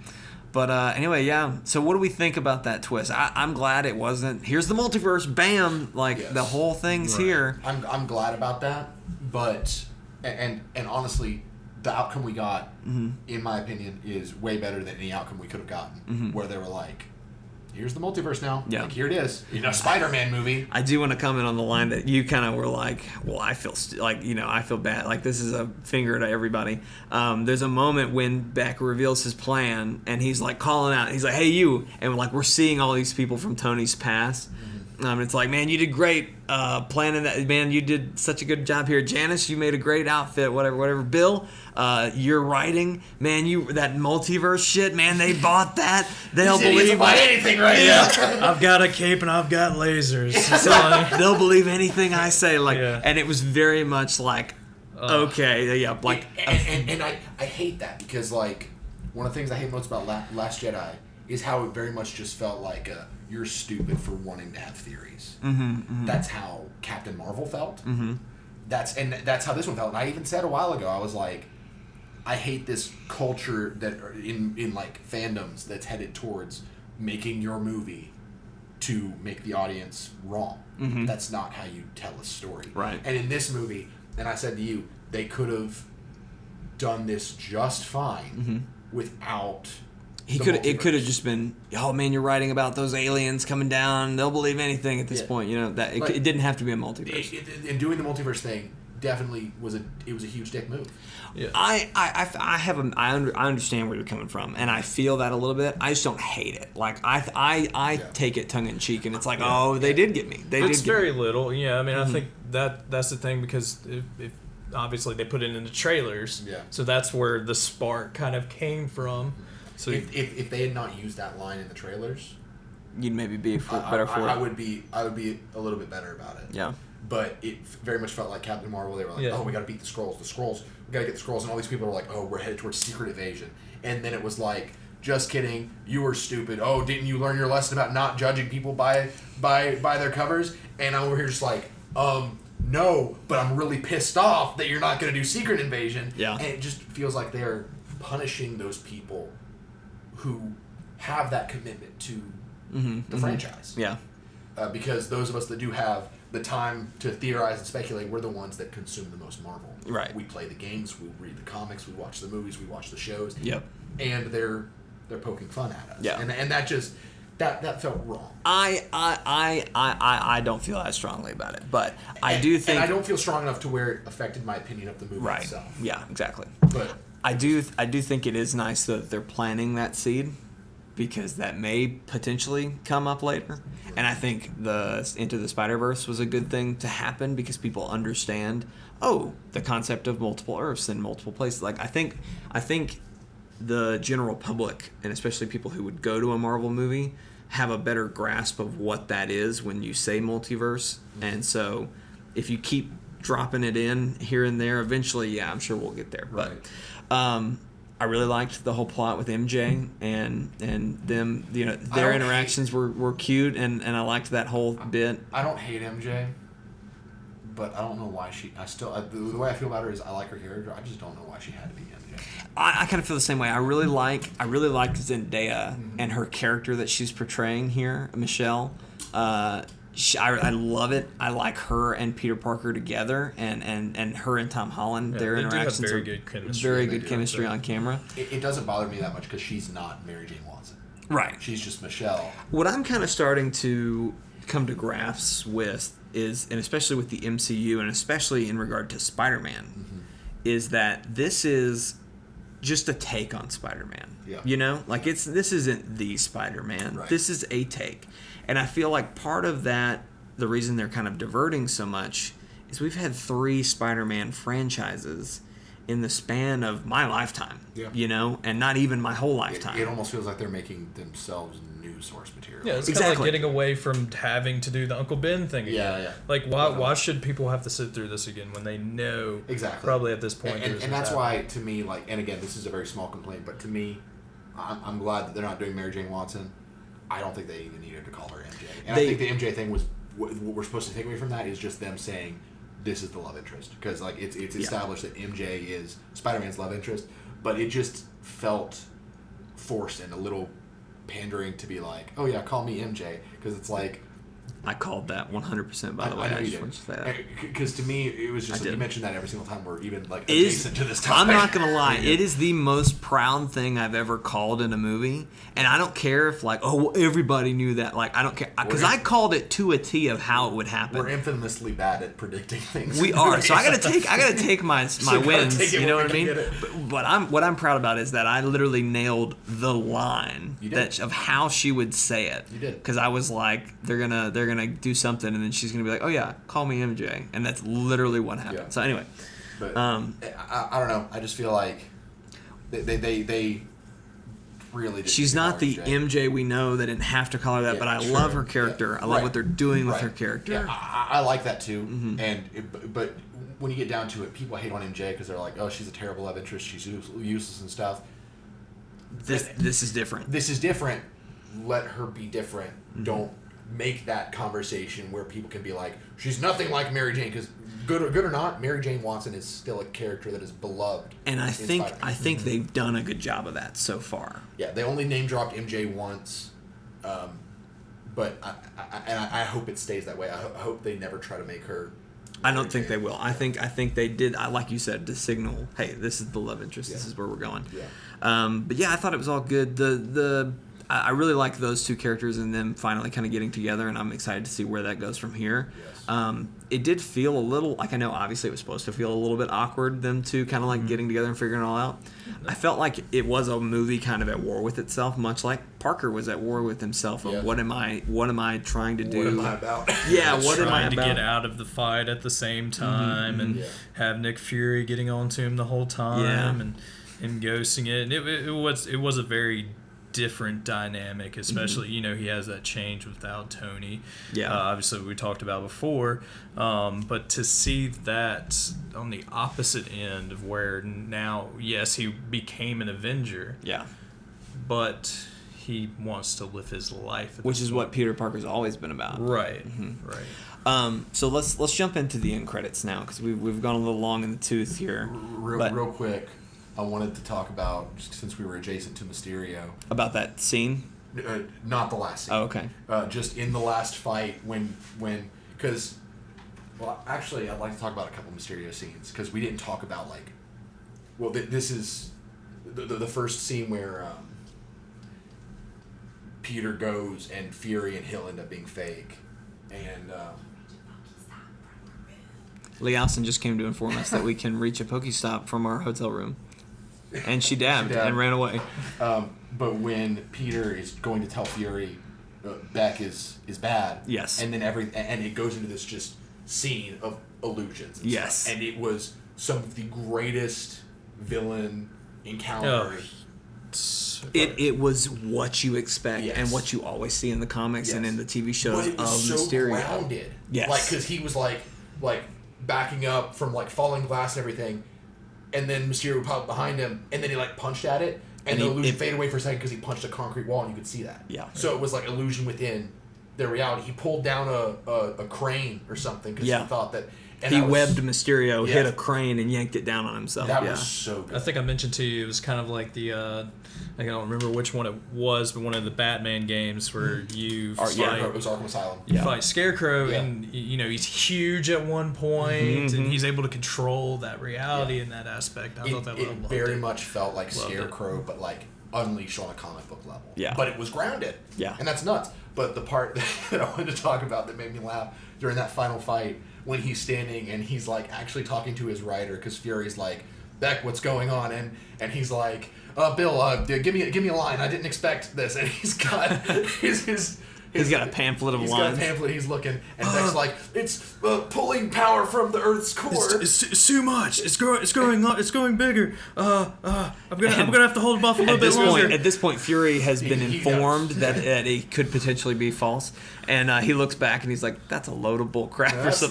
But anyway, yeah. So what do we think about that twist? I'm glad it wasn't, here's the multiverse, bam, like the whole thing's here. I'm glad about that. But and honestly, the outcome we got, in my opinion, is way better than any outcome we could have gotten. Where they were like, here's the multiverse now. Yeah. Like, here it is. A Spider-Man movie. I do want to comment on the line that you kind of were like, well, I feel I feel bad. Like, this is a finger to everybody. There's a moment when Beck reveals his plan, and he's like calling out. He's like, "Hey, you!" And we're seeing all these people from Tony's past. It's like, "Man, you did great planning that. Man, you did such a good job here. Janice, you made a great outfit. Whatever. Bill, your writing, man, that multiverse shit, man, they bought that. They'll believe anything right now. I've got a cape and I've got lasers. So they'll believe anything I say. And it was very much like, okay, yeah, like, and I hate that because, like, one of the things I hate most about Last Jedi is how it very much just felt like you're stupid for wanting to have theories. That's how Captain Marvel felt. That's how this one felt. And I even said a while ago, I was like, I hate this culture that in like fandoms that's headed towards making your movie to make the audience wrong. That's not how you tell a story. Right. And in this movie, and I said to you, they could have done this just fine without. It could have just been, "Oh man, you're writing about those aliens coming down. They'll believe anything at this point." That it didn't have to be a multiverse. And doing the multiverse thing definitely was a huge dick move. Yeah. I understand where you're coming from, and I feel that a little bit. I just don't hate it. Like, I take it tongue in cheek, and it's like, they did get me. It's very little. Yeah, I mean, I think that's the thing, because if obviously they put it in the trailers. Yeah. So that's where the spark kind of came from. So if they had not used that line in the trailers, you'd maybe be better for it. I would be a little bit better about it. Yeah. But it very much felt like Captain Marvel. They were like, oh, we got to beat the Skrulls. We got to get the Skrulls. And all these people were like, oh, we're headed towards secret invasion. And then it was like, just kidding, you were stupid. Oh, didn't you learn your lesson about not judging people by their covers? And I'm over here just like, no, but I'm really pissed off that you're not going to do secret invasion. Yeah. And it just feels like they're punishing those people who have that commitment to the franchise. Yeah. Because those of us that do have the time to theorize and speculate, we're the ones that consume the most Marvel. Right. We play the games, we read the comics, we watch the movies, we watch the shows. Yep. And they're poking fun at us. Yeah. And that just that felt wrong. I don't feel as strongly about it, but I do think and I don't feel strong enough to where it affected my opinion of the movie right. itself. Yeah, exactly. But I do think it is nice that they're planting that seed, because that may potentially come up later. And I think the Into the Spider-Verse was a good thing to happen, because people understand, the concept of multiple Earths in multiple places. Like I think the general public, and especially people who would go to a Marvel movie, have a better grasp of what that is when you say multiverse. And so if you keep dropping it in here and there, eventually, yeah, I'm sure we'll get there. Right. But I really liked the whole plot with MJ and them, their interactions were cute, and I liked that whole bit. I don't hate MJ, but I don't know why the way I feel about her is I like her character. I just don't know why she had to be MJ. I kind of feel the same way. I really like Zendaya and her character that she's portraying here, Michelle. I love it. I like her and Peter Parker together, and her and Tom Holland. Their interactions do have are very good chemistry on camera. It doesn't bother me that much because she's not Mary Jane Watson. Right. She's just Michelle. What I'm kind of starting to come to grasps with is, and especially with the MCU, and especially in regard to Spider-Man, is that this is just a take on Spider-Man. Yeah. This isn't the Spider-Man. Right. This is a take. And I feel like part of that, the reason they're kind of diverting so much, is we've had 3 Spider-Man franchises in the span of my lifetime. Yeah. And not even my whole lifetime. It almost feels like they're making themselves new source material. Yeah, it's kind of like getting away from having to do the Uncle Ben thing again. Yeah. Like, why should people have to sit through this again when they know probably at this point and that's why, to me, and again, this is a very small complaint, but to me, I'm glad that they're not doing Mary Jane Watson. I don't think they even needed to call her MJ. And I think the MJ thing was, what we're supposed to take away from that is just them saying, this is the love interest. Because it's established that MJ is Spider-Man's love interest, but it just felt forced and a little pandering to be like, oh yeah, call me MJ. Because it's like... I called that 100%, by the way. I just want to say that. Because to me, it was just, you mentioned that every single time we're even It adjacent to this topic. I'm not going to lie. It is the most proud thing I've ever called in a movie. And I don't care if everybody knew that. I don't care. Because I called it to a T of how it would happen. We're infamously bad at predicting things. We are. So I got to take my wins. You know what I mean? But what I'm proud about is that I literally nailed the line of how she would say it. You did. Because I was like, they're gonna do something, and then she's gonna be like, oh yeah, call me MJ, and that's literally what happened. Yeah. So anyway, but I don't know. I just feel like they really didn't. She's not the MJ we know. They didn't have to call her that, but I love her character. Yeah. I love what they're doing with her character. Yeah, I like that too. But when you get down to it, people hate on MJ because they're like, oh, she's a terrible love interest. She's useless and stuff. This is different. This is different. Let her be different. Don't make that conversation where people can be like, she's nothing like Mary Jane, because good or not, Mary Jane Watson is still a character that is beloved. And I think they've done a good job of that so far. Yeah, they only name dropped MJ once, but I hope it stays that way. I hope they never try to make her. I don't think they will. I think they did. Like you said, to signal, hey, this is the love interest. This is where we're going. Yeah. But yeah, I thought it was all good. I really like those two characters and them finally kind of getting together, and I'm excited to see where that goes from here. Yes. It did feel a little, like I know obviously it was supposed to feel a little bit awkward, them two kind of like getting together and figuring it all out. I felt like it was a movie kind of at war with itself, much like Parker was at war with himself of what am I trying to do? What am I about? Yeah, what am I trying to about? get out of the fight at the same time and have Nick Fury getting on to him the whole time and him ghosting it. And it was a very different dynamic, especially he has that change without Tony. Obviously we talked about before, but to see that on the opposite end of where now, yes, he became an Avenger, but he wants to live his life, which is what Peter Parker's always been about. Right. So let's jump into the end credits now, because we've gone a little long in the tooth here. Real quick, I wanted to talk about, since we were adjacent to Mysterio, about that scene. Not the last scene. Oh, okay. Just in the last fight because actually I'd like to talk about a couple Mysterio scenes, because we didn't talk about this is the first scene where Peter goes and Fury and Hill end up being fake, and Lee Allison just came to inform us that we can reach a Pokestop from our hotel room. And she dabbed and ran away. But when Peter is going to tell Fury Beck is bad, yes, and then and it goes into this just scene of illusions. And yes, and it was some of the greatest villain encounters. It was what you expect and what you always see in the comics and in the TV shows but it was of so Mysterio. Grounded. Yes, because he was like backing up from falling glass and everything. And then Mysterio would pop behind him, and then he punched at it, and the illusion faded away for a second because he punched a concrete wall, and you could see that. Yeah. So it was illusion within the reality. He pulled down a crane or something because he thought that. And he webbed Mysterio, hit a crane, and yanked it down on himself. That was so good. I think I mentioned to you, it was kind of like the, I don't remember which one it was, but one of the Batman games where you fight. It was Arkham Asylum. You fight Scarecrow, and he's huge at one point, and he's able to control that reality in that aspect. I thought that it very much felt like Scarecrow, but unleashed on a comic book level. Yeah. But it was grounded. Yeah. And that's nuts. But the part that I wanted to talk about that made me laugh during that final fight, when he's standing and he's actually talking to his writer, because Fury's like, Beck, what's going on? And he's like, Bill, give me a line. I didn't expect this. And he's got he's got a pamphlet of lines. He's got a pamphlet. He's looking, and Beck's like, it's pulling power from the Earth's core. It's too much. It's going bigger. I'm gonna have to hold him off a little bit longer. At this point, Fury has been informed that it could potentially be false, and he looks back and he's like, "That's a load of bull crap." That's some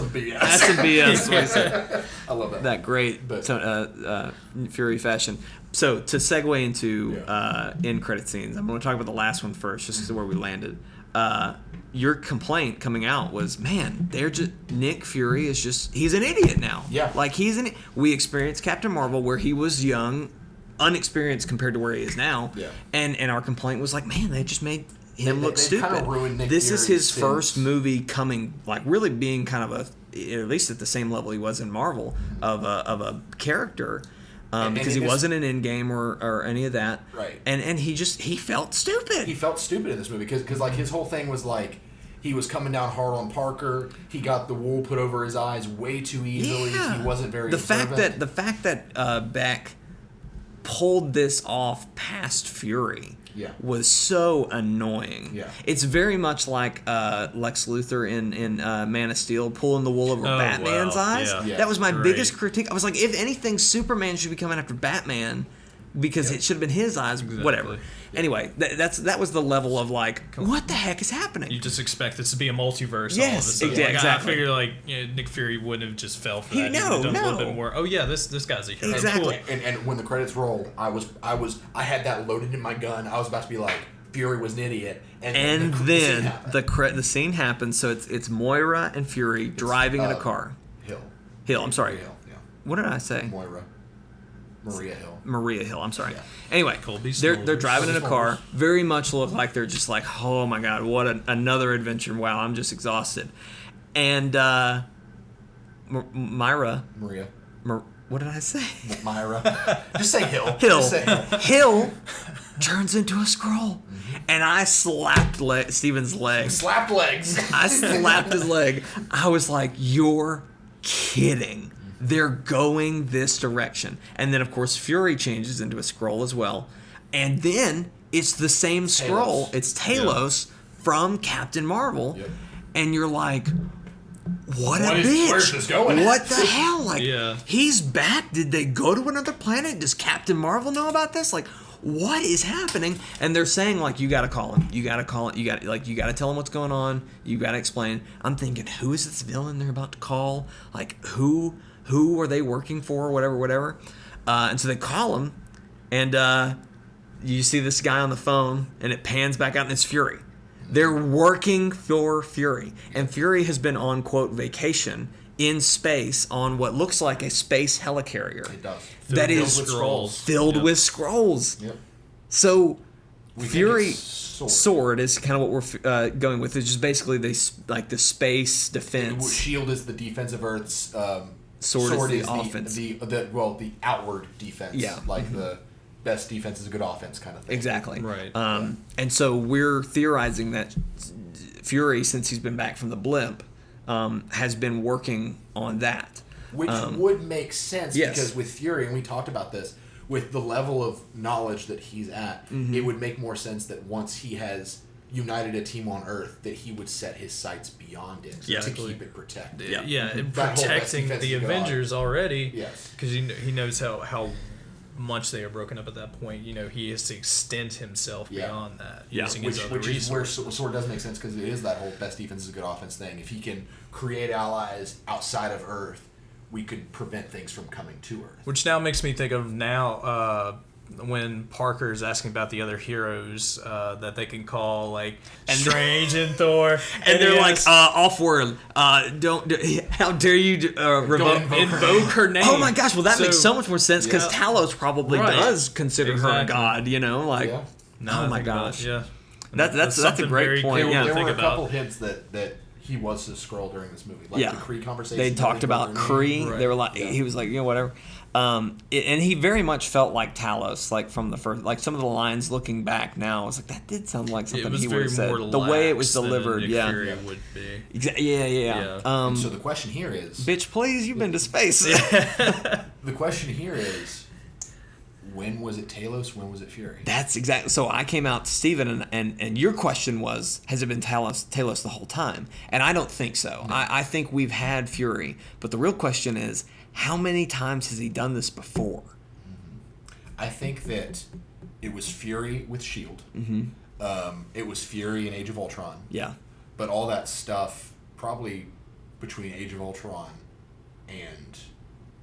BS. That's some BS. I love that. That great Fury fashion. So to segue into end credit scenes, I'm going to talk about the last one first, just because of where we landed. Your complaint coming out was, man, Nick Fury is he's an idiot now. Yeah. We experienced Captain Marvel where he was young, unexperienced compared to where he is now. Yeah. And our complaint was man, they just made him look stupid. Kind of ruined Nick This is his since first movie coming, really being kind of at least at the same level he was in Marvel of a character. Because he wasn't in Endgame or any of that. Right. And he felt stupid. He felt stupid in this movie because his whole thing was he was coming down hard on Parker. He got the wool put over his eyes way too easily. Yeah. He wasn't very observant. The fact that Beck pulled this off past Fury was so annoying. Yeah. It's very much like Lex Luthor in Man of Steel pulling the wool over Batman's eyes. Yeah. That was my biggest critique. I was like, if anything, Superman should be coming after Batman because it should have been his eyes. Exactly. Whatever. Anyway, that was the level of what the heck is happening? You just expect this to be a multiverse. Yes, all of a sudden. exactly. I figure Nick Fury wouldn't have just fell for that. He would have done a little bit more. Oh yeah, this guy's a hero. Exactly. Cool. And when the credits rolled, I had that loaded in my gun. I was about to be like, Fury was an idiot. And then the scene happens. So it's Moira and Fury driving in a car. Hill. I'm sorry. Hill. Yeah. What did I say? Maria Hill. I'm sorry. Yeah. Anyway, Colby's they're driving in a car. Very much look like they're just oh my god, what another adventure! Wow, I'm just exhausted. And Maria what did I say? Myra. Just say Hill. Hill. Just say Hill. Hill turns into a scroll. And I slapped Steven's leg. Slapped legs. I slapped his leg. I was like, you're kidding. They're going this direction. And then, of course, Fury changes into a scroll as well. And then it's the same scroll. Talos. It's Talos from Captain Marvel. Yep. And you're like, what a bitch. Where's this going? What the hell? Like, Yeah. he's back. Did they go to another planet? Does Captain Marvel know about this? Like, what is happening? And they're saying, like, you got to call him. You got to call it. You got to tell him what's going on. You got to explain. I'm thinking, who is this villain they're about to call? Like, who are they working for? Whatever. And so they call him, and you see this guy on the phone, and it pans back out, and it's Fury. They're working for Fury. And Fury has been on, quote, vacation in space on what looks like a space helicarrier. It does. That Filled is with scrolls. filled with scrolls. Yep. So We think Fury it's sword is kind of what we're going with. It's just basically the space defense. Shield is the defense of Earth's. Sword is the offense. The outward defense. Yeah. Like the best defense is a good offense kind of thing. Exactly. Right. And so we're theorizing that Fury, since he's been back from the blimp, has been working on that. Which would make sense yes. because with Fury, and we talked about this, with the level of knowledge that he's at, it would make more sense that once he has united a team on Earth, that he would set his sights beyond it to keep it protected. Yeah, and That whole best protecting defense the is good Avengers already. Yes. Because he knows how much they are broken up at that point. You know, he has to extend himself beyond that using his other Which is where resources. Sword does make sense because it is that whole best defense is a good offense thing. If he can create allies outside of Earth, we could prevent things from coming to Earth. Which now makes me think of when Parker is asking about the other heroes that they can call, like Strange and Thor, And they're like, off word, don't. How dare you invoke her name? Oh my gosh! Well, that makes so much more sense because Talos probably Right. does consider her a Exactly. god. You know, like, Yeah. Now oh I my think about gosh, it, yeah. that's a something great very point. cool Yeah. to There think were a about. couple hints that he was a Skrull during this movie. Like Yeah. the Kree conversation. They talked about Kree. Right. They were like, he was like, whatever. And he very much felt like Talos, like from the first, like some of the lines looking back now, I was like, that did sound like something It was he would very have said. more The way it was lax than delivered, Nick yeah. Fury would be. Yeah. And so the question here is, Bitch, please, you've been to space. the question here is, when was it Talos? When was it Fury? That's exactly. So I came out to Steven, and your question was, has it been Talos the whole time? And I don't think so. No. I think we've had Fury, but the real question is, how many times has he done this before? I think that it was Fury with S.H.I.E.L.D. It was Fury in Age of Ultron. Yeah. But all that stuff, probably between Age of Ultron and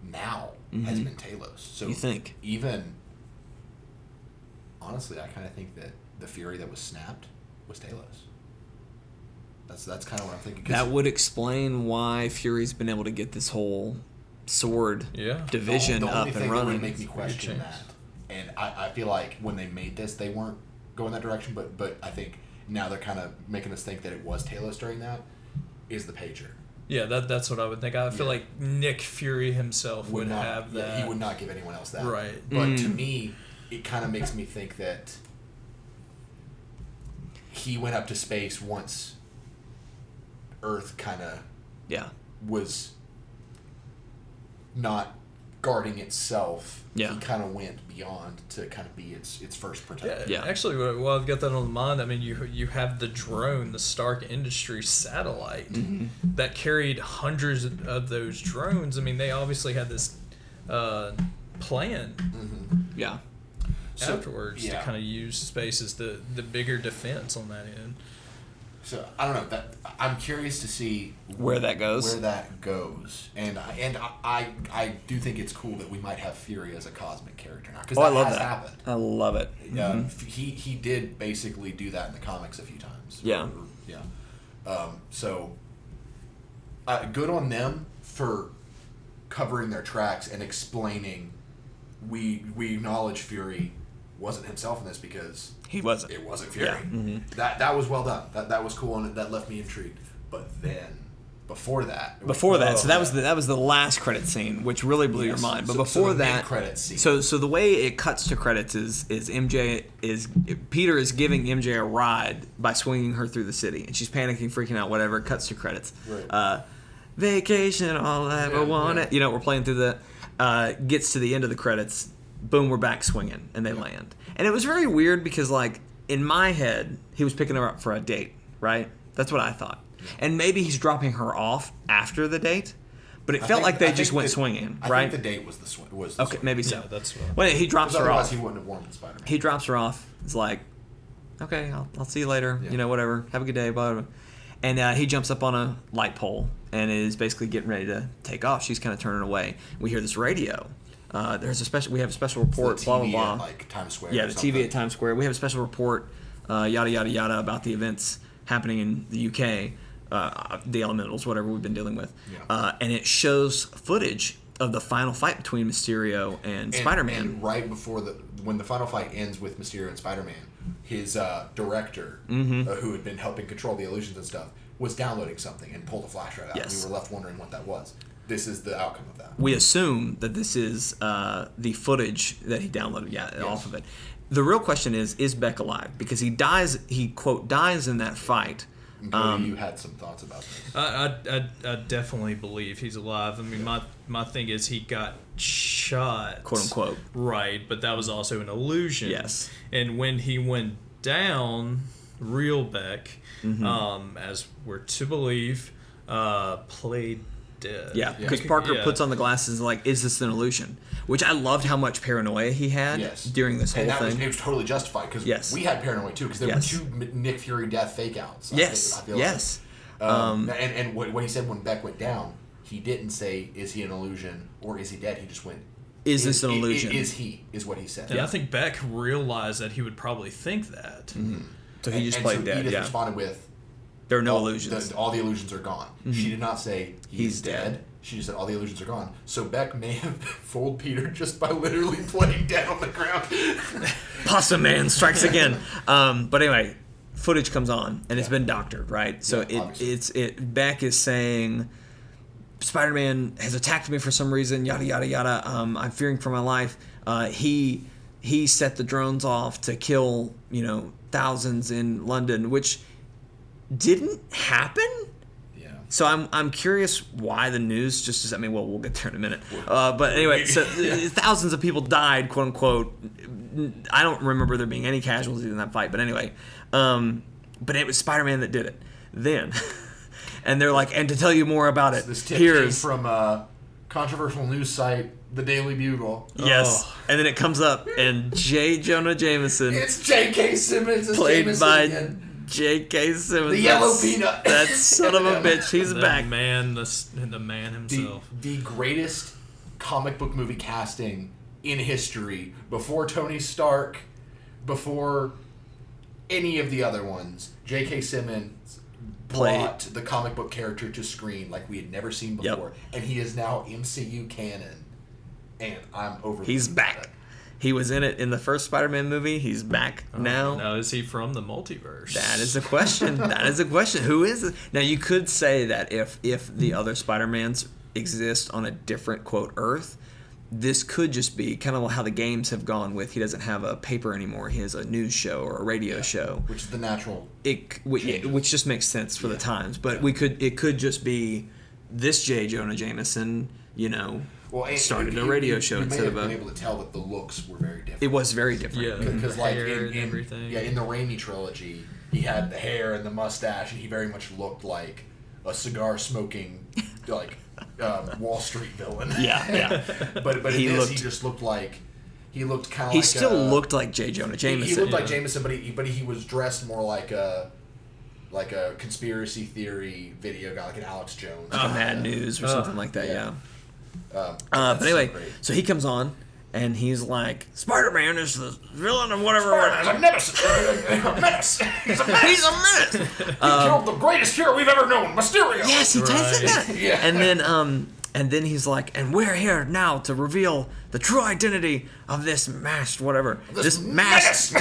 now, has been Talos. So you think? Even, honestly, I kind of think that the Fury that was snapped was Talos. That's kind of what I'm thinking. That would explain why Fury's been able to get this whole sword division the up only and thing running. That would make me question that, and I feel like when they made this, they weren't going that direction, but I think now they're kind of making us think that it was Talos during that, is the pager. Yeah, that's what I would think. I feel like Nick Fury himself would not have that. He would not give anyone else that. Right. But to me, it kind of makes me think that he went up to space once Earth kind of was not guarding itself. Yeah. He kind of went beyond to kind of be its first protector. Yeah. Actually, while I've got that on mind, I mean, you have the drone, the Stark Industries satellite that carried hundreds of those drones. I mean, they obviously had this plan Yeah. afterwards to kind of use space as the bigger defense on that end. So I don't know. That I'm curious to see Where that goes. and I do think it's cool that we might have Fury as a cosmic character now because I love has that. happened. I love it. He did basically do that in the comics a few times. Yeah. So good on them for covering their tracks and explaining. We acknowledge Fury wasn't himself in this because He wasn't. It wasn't Fury. Yeah. That was well done. That was cool and that left me intrigued. But then before that. So that was the last credit scene, which really blew your mind. But before the that, mid-credit scene. So the way it cuts to credits is Peter is giving MJ a ride by swinging her through the city, and she's panicking, freaking out, whatever. It cuts to credits. Right. Vacation, all I ever wanted. You know, we're playing through the. Gets to the end of the credits. Boom, we're back swinging, and they land. And it was very weird because, like, in my head, he was picking her up for a date, right? That's what I thought. And maybe he's dropping her off after the date, but it felt like they just went swinging, right? I think the date was the swing. Okay, maybe so. Yeah, that's what. Well, he drops her off. Otherwise, he wouldn't have worn the Spider-Man. He drops her off. It's like, okay, I'll see you later. Yeah. You know, whatever. Have a good day. Blah, blah, blah. And he jumps up on a light pole and is basically getting ready to take off. She's kind of turning away. We hear this radio. We have a special report. Blah blah blah. At, like, Times Square. Yeah, the TV at Times Square. We have a special report. Yada yada yada about the events happening in the UK. The elementals, whatever we've been dealing with. Yeah. And it shows footage of the final fight between Mysterio and Spider-Man. And right before when the final fight ends with Mysterio and Spider-Man, his director, who had been helping control the illusions and stuff, was downloading something and pulled a flash drive out. Yes. We were left wondering what that was. This is the outcome of that. We assume that this is the footage that he downloaded, off of it. The real question is Beck alive? Because he dies, quote, dies in that fight. Cody, you had some thoughts about this. I definitely believe he's alive. I mean, my thing is he got shot, quote unquote, right? But that was also an illusion. Yes. And when he went down, real Beck, as we're to believe, played dead. Yeah, because Parker puts on the glasses and like, is this an illusion? Which I loved how much paranoia he had during this whole thing. It was totally justified because we had paranoia too because there were 2 Nick Fury death fake outs. Yes. And what he said when Beck went down, he didn't say, is he an illusion or is he dead? He just went, is this an illusion? Is what he said. And I think Beck realized that he would probably think that. Mm-hmm. So he just played dead. Edith responded with, there are no illusions. All the illusions are gone. She did not say he's dead. She just said all the illusions are gone. So Beck may have fooled Peter just by literally playing dead on the ground. Pasta Man strikes again. But anyway, footage comes on and it's been doctored, right? So Beck is saying Spider-Man has attacked me for some reason. Yada yada yada. I'm fearing for my life. He set the drones off to kill thousands in London, which didn't happen. Yeah. So I'm curious why the news just is. I mean, well, we'll get there in a minute. But anyway, so thousands of people died, quote unquote. I don't remember there being any casualties in that fight, but anyway, but it was Spider-Man that did it. Then, and they're like, and to tell you more about it, this tip came from a controversial news site, the Daily Bugle. Yes, and then it comes up, and J. Jonah Jameson. It's J.K. Simmons, played Jameson by again. J.K. Simmons, the yellow peanut. That son of a bitch, he's back. The man himself. The greatest comic book movie casting in history, before Tony Stark, before any of the other ones. J.K. Simmons brought the comic book character to screen like we had never seen before, and he is now MCU canon, and I'm over. He's back. He was in it in the first Spider-Man movie. He's back now. Now, is he from the multiverse? That is a question. Who is it? Now, you could say that if the other Spider-Mans exist on a different, quote, Earth, this could just be kind of how the games have gone with he doesn't have a paper anymore. He has a news show or a radio show. Which is the natural which just makes sense for the times. But it could just be this J. Jonah Jameson, started a radio show instead of been able to tell that the looks were very different. It was very different. Yeah, because like in the Raimi trilogy, he had the hair and the mustache, and he very much looked like a cigar smoking, like Wall Street villain. Yeah. but he just looked like he looked kind of. He still looked like J. Jonah Jameson. He looked like Jameson, but he was dressed more like a conspiracy theory video guy, like an Alex Jones, like a Mad News or something like that. Yeah. But anyway, so he comes on and he's like, Spider-Man is the villain or whatever. Spider-Man's a menace. He's a menace. He's a menace. He killed the greatest hero we've ever known, Mysterio. Yes, he does that. Yeah. And then he's like, and we're here now to reveal the true identity of this masked whatever. This menace.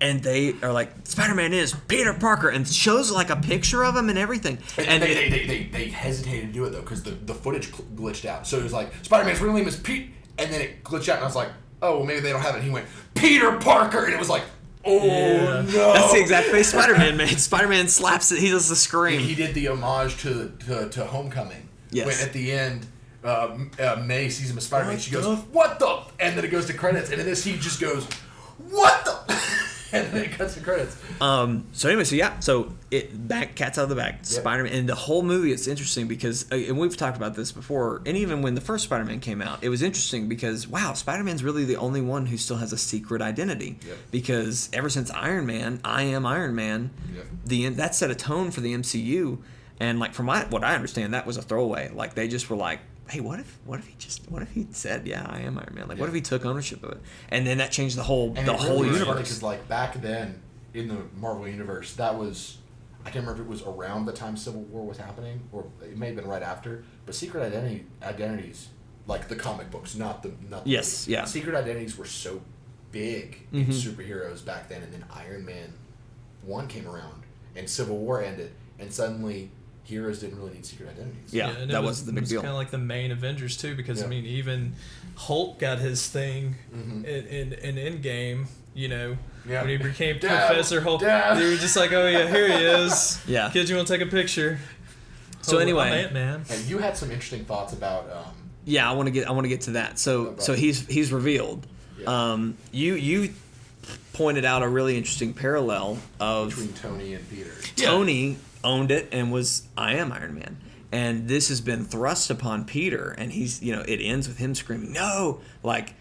And they are like, Spider-Man is Peter Parker, and shows like a picture of him and everything. And they hesitated to do it though because the footage glitched out. So it was like, Spider-Man's real name is Pete, and then it glitched out, and I was like, oh, well, maybe they don't have it. And he went, Peter Parker, and it was like, oh no. That's the exact face Spider-Man made. Spider-Man slaps it. He does the scream. He did the homage to Homecoming. Yes. When at the end, May sees him as Spider-Man, she goes, what the? And then it goes to credits, and in this he just goes, what the? And then it cuts to credits. So cat's out of the bag. Yep. Spider-Man, and the whole movie, it's interesting because, and we've talked about this before, and even when the first Spider-Man came out, it was interesting because, wow, Spider-Man's really the only one who still has a secret identity. Yep. Because ever since Iron Man, I am Iron Man, that set a tone for the MCU, and like from what I understand, that was a throwaway. Like they just were like, hey, what if he said, yeah, I am Iron Man? Like, what if he took ownership of it? And then that changed the whole universe. Because like back then in the Marvel universe, that was, I can't remember if it was around the time Civil War was happening, or it may have been right after. But secret identities, like the comic books, not the yes, movie. yeah. Secret identities were so big in superheroes back then, and then Iron Man 1 came around, and Civil War ended, and suddenly heroes didn't really need secret identities. Yeah, that was the big deal. It was kind of like the main Avengers too, because I mean, even Hulk got his thing in Endgame. You know, when he became Professor Hulk, they were just like, "Oh yeah, here he is. Yeah, kids, you want to take a picture?" So anyway, Ant-Man. And you had some interesting thoughts about. I want to get to that. So he's revealed. Yeah. You pointed out a really interesting parallel of between Tony and Peter. Tony owned it and was, I am Iron Man, and this has been thrust upon Peter, and he's, it ends with him screaming no. Like,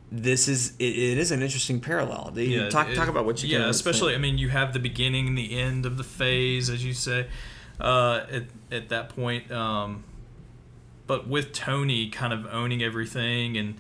this is it is an interesting parallel. Talk about what you can especially think. I mean, you have the beginning and the end of the phase, as you say, at that point, but with Tony kind of owning everything and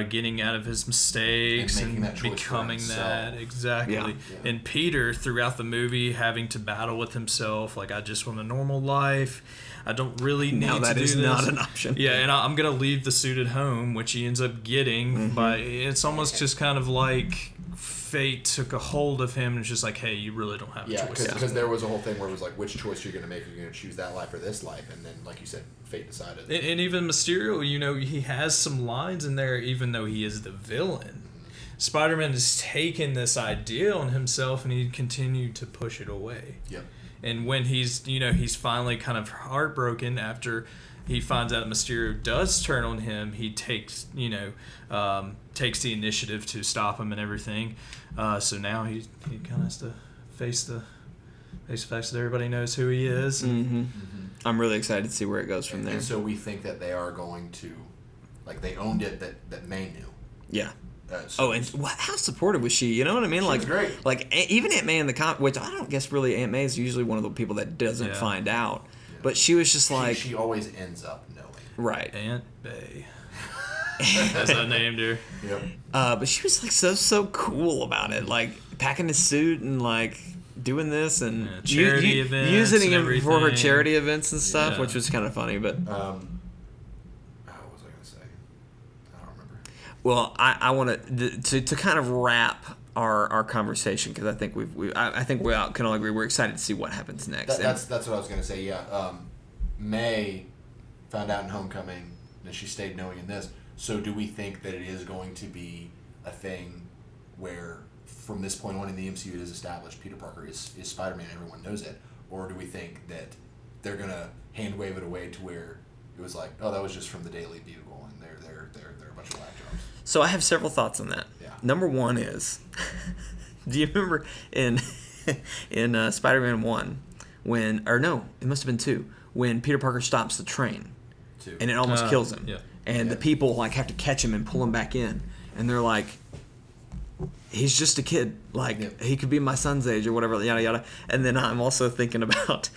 getting out of his mistakes and becoming that exactly, and Peter throughout the movie having to battle with himself, like, I just want a normal life. I don't really need to do this. Now that is not an option. Yeah, and I'm gonna leave the suit at home, which he ends up getting. But it's almost just kind of like fate took a hold of him and it's just like, hey, you really don't have a choice. Yeah, because there was a whole thing where it was like, which choice you're going to make? Are you going to choose that life or this life? And then, like you said, fate decided. And even Mysterio, he has some lines in there, even though he is the villain. Spider-Man has taken this idea on himself and he continued to push it away. Yep. And when he's finally kind of heartbroken after he finds out Mysterio does turn on him, he takes takes the initiative to stop him and everything. So now he kind of has to face the facts that everybody knows who he is. I'm really excited to see where it goes from there. And so we think that they are going to, like, they owned it that May knew. Yeah. And how supportive was she? You know what I mean? She was great. Like even Aunt May in the comic, which I don't guess really Aunt May is usually one of the people that doesn't find out. Yeah. But she was just like... She always ends up knowing. Right. Aunt May. As I named her. Yep. But she was like so cool about it, like packing his suit and like doing this and charity events, using him for her charity events and stuff, which was kind of funny. But what was I gonna say? I don't remember. Well, I want to kind of wrap our conversation, because I think I think we can all agree we're excited to see what happens next. That's what I was gonna say. Yeah. May found out in Homecoming, and she stayed knowing in this. So do we think that it is going to be a thing where from this point on in the MCU it is established Peter Parker is Spider-Man, everyone knows it? Or do we think that they're going to hand wave it away to where it was like, oh, that was just from the Daily Bugle and they're a bunch of whack jobs? So I have several thoughts on that. Yeah. Number one is, do you remember in Spider-Man 1 when, or no, it must have been 2, when Peter Parker stops the train 2. And it almost kills him? Yeah. And the people like have to catch him and pull him back in, and they're like, he's just a kid, like he could be my son's age or whatever, yada yada. And then I'm also thinking about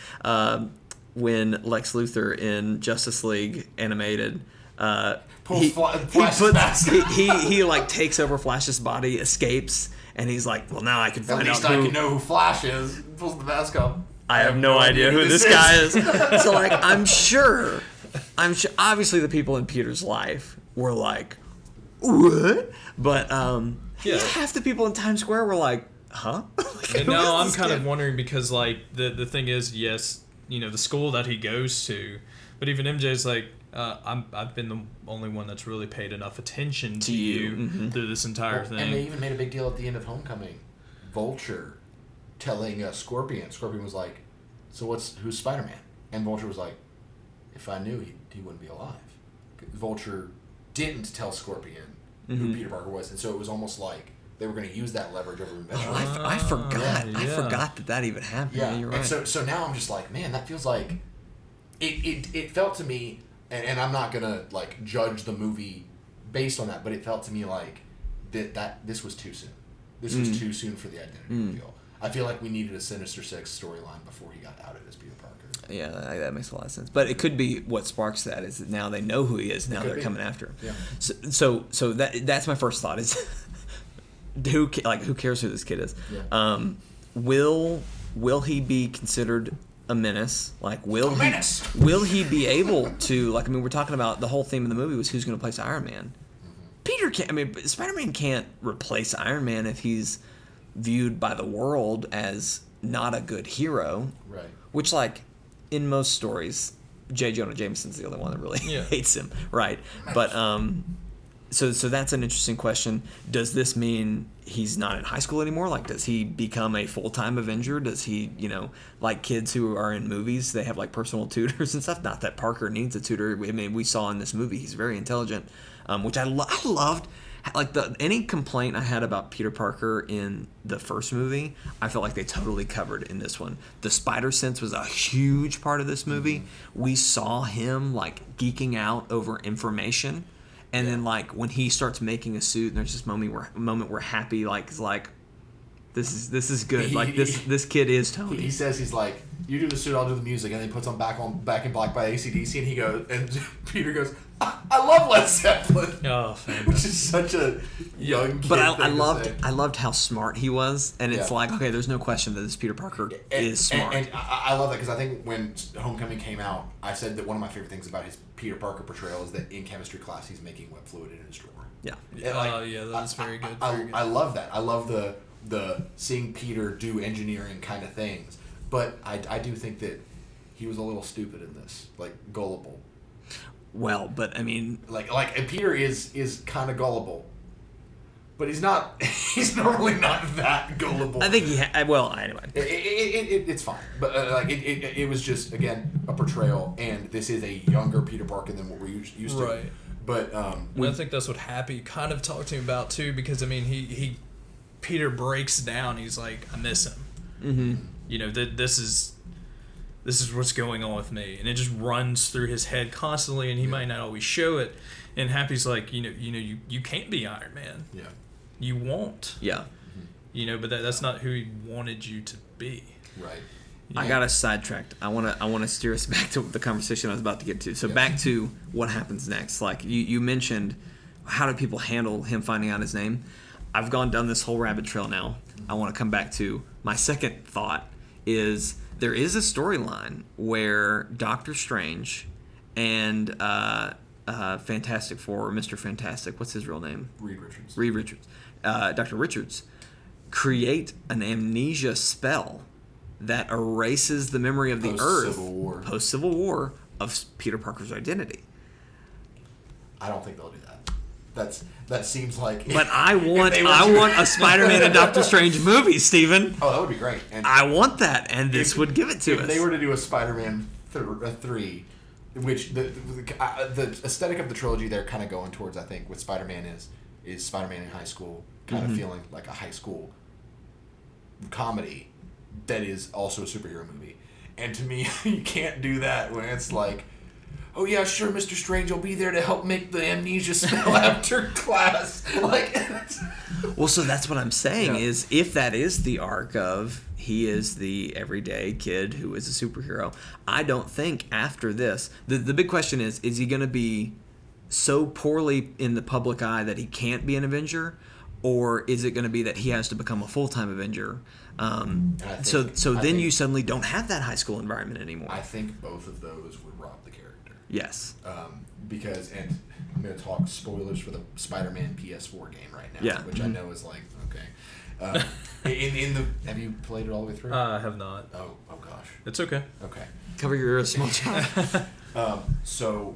when Lex Luthor in Justice League animated, he like takes over Flash's body, escapes, and he's like, well, now I can find out I can know who Flash is. Pulls the mask off. I have no idea who this guy is. So like, I'm sure obviously the people in Peter's life were like, what? But half the people in Times Square were like, huh? And now I'm kind of wondering because, like, the thing is, yes, you know, the school that he goes to, but even MJ's like, I've been the only one that's really paid enough attention to you through this entire thing. And they even made a big deal at the end of Homecoming. Vulture telling Scorpion. Scorpion was like, so who's Spider-Man? And Vulture was like, if I knew, he wouldn't be alive. Vulture didn't tell Scorpion who Peter Parker was, and so it was almost like they were going to use that leverage over him. I forgot. Yeah. I forgot that even happened. Yeah, you're right. And so now I'm just like, man, that feels like it felt to me, and I'm not gonna like judge the movie based on that, but it felt to me like that this was too soon. This was too soon for the identity reveal. I feel like we needed a Sinister Six storyline before he got outed as Peter Parker. Yeah, that makes a lot of sense. But it could be what sparks that is that now they know who he is. Now they're coming after him. Yeah. So that's my first thought is who cares who this kid is? Yeah. Will he be considered a menace? Like will he be able to, like, I mean, we're talking about the whole theme of the movie was who's going to place Iron Man. Spider-Man can't replace Iron Man if he's viewed by the world as not a good hero. Right. Which, like, in most stories, J. Jonah Jameson's the only one that really hates him, right? But so that's an interesting question. Does this mean he's not in high school anymore? Like, does he become a full-time Avenger? Does he, you know, like kids who are in movies, they have like personal tutors and stuff? Not that Parker needs a tutor. I mean, we saw in this movie he's very intelligent, which I loved. Like, any complaint I had about Peter Parker in the first movie, I felt like they totally covered in this one. The spider sense was a huge part of this movie. We saw him, like, geeking out over information. And then, like, when he starts making a suit, and there's this moment where Happy, like, is like, this is good. Like, this kid is Tony. He says, he's like, you do the suit, I'll do the music. And then he puts on Back in Black by AC/DC, and he goes, and Peter goes, I love Led Zeppelin. Oh, fantastic. Which is such a young kid. But I loved how smart he was, and it's like, okay, there's no question that this Peter Parker is smart. And I love that because I think when Homecoming came out, I said that one of my favorite things about his Peter Parker portrayal is that in chemistry class he's making wet fluid in his drawer. Yeah. That's very good. I love that. I love the seeing Peter do engineering kind of things. But I do think that he was a little stupid in this, like gullible. Well, but I mean, and Peter is kind of gullible, but he's not. He's normally not that gullible. I think anyway, it's fine. But it was just again a portrayal, and this is a younger Peter Parker than what we're used to. Right. But I think that's what Happy kind of talked to me about too, because I mean he Peter breaks down. He's like, I miss him. Mm-hmm. You know, this is what's going on with me, and it just runs through his head constantly, and he might not always show it. And Happy's like, you can't be Iron Man. Yeah. You won't. Yeah. Mm-hmm. You know, but that's not who he wanted you to be. Right. You know? I got us sidetracked. I want to steer us back to the conversation I was about to get to. So back to what happens next. Like you mentioned, how do people handle him finding out his name? I've gone down this whole rabbit trail now. I want to come back to my second thought. Is there is a storyline where Doctor Strange and Fantastic Four, Mr. Fantastic, what's his real name? Reed Richards. Dr. Richards, create an amnesia spell that erases the memory of the Earth post-Civil War of Peter Parker's identity. I don't think they'll do that. That seems like. But I want a Spider-Man and Doctor Strange movie, Steven. Oh, that would be great. And I want that, and this would give it to us. If they were to do a Spider-Man 3, which the aesthetic of the trilogy they're kind of going towards, I think, with Spider-Man is Spider-Man in high school, kind of feeling like a high school comedy that is also a superhero movie. And to me, you can't do that when it's like, oh yeah, sure, Mr. Strange will be there to help make the amnesia spell after class. Well, so that's what I'm saying is if that is the arc of he is the everyday kid who is a superhero, I don't think after this, the big question is he going to be so poorly in the public eye that he can't be an Avenger, or is it going to be that he has to become a full-time Avenger? So then you suddenly don't have that high school environment anymore. I think both of those would rob the character. Yes. Because, and I'm going to talk spoilers for the Spider-Man PS4 game right now, which I know is like, okay. Have you played it all the way through? I have not. Oh gosh. It's okay. Okay. Cover your ears, small child. So,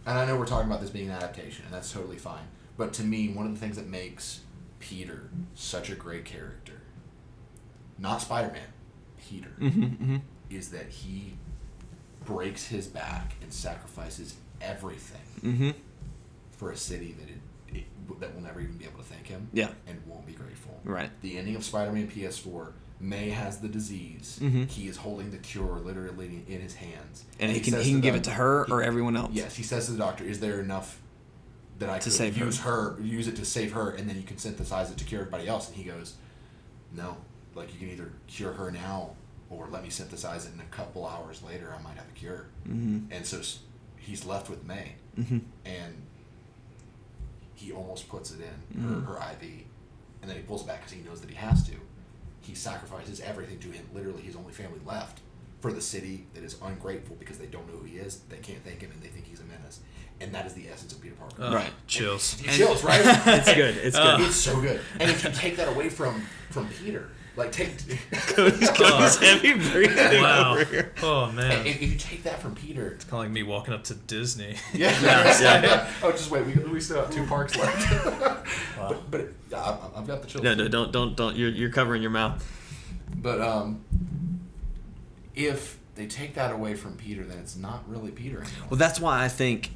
and I know we're talking about this being an adaptation, and that's totally fine. But to me, one of the things that makes Peter such a great character, not Spider-Man, Peter, is that he breaks his back and sacrifices everything for a city that will never even be able to thank him and won't be grateful. Right. The ending of Spider-Man PS4, May has the disease. He is holding the cure literally in his hands. And he can give it to her or everyone else. Yes, he says to the doctor, is there enough that I could use it to save her, and then you can synthesize it to cure everybody else? And he goes, no. Like, you can either cure her now, or let me synthesize it, and a couple hours later I might have a cure. And so he's left with May. And he almost puts it in, her IV. And then he pulls it back because he knows that he has to. He sacrifices everything to him, literally his only family left, for the city that is ungrateful because they don't know who he is, they can't thank him, and they think he's a menace. And that is the essence of Peter Parker. Right. Chills. Chills, right? It's good. It's good. It's so good. And if you take that away from Peter, like Cody's heavy breathing over here. Oh man. If you take that from Peter, It's kind of like me walking up to Disney. Yeah. Oh, just wait. We still have 2 parks left. Wow. But I've got the chills. No, don't. You're covering your mouth. But if they take that away from Peter, then it's not really Peter anymore. Well, that's why I think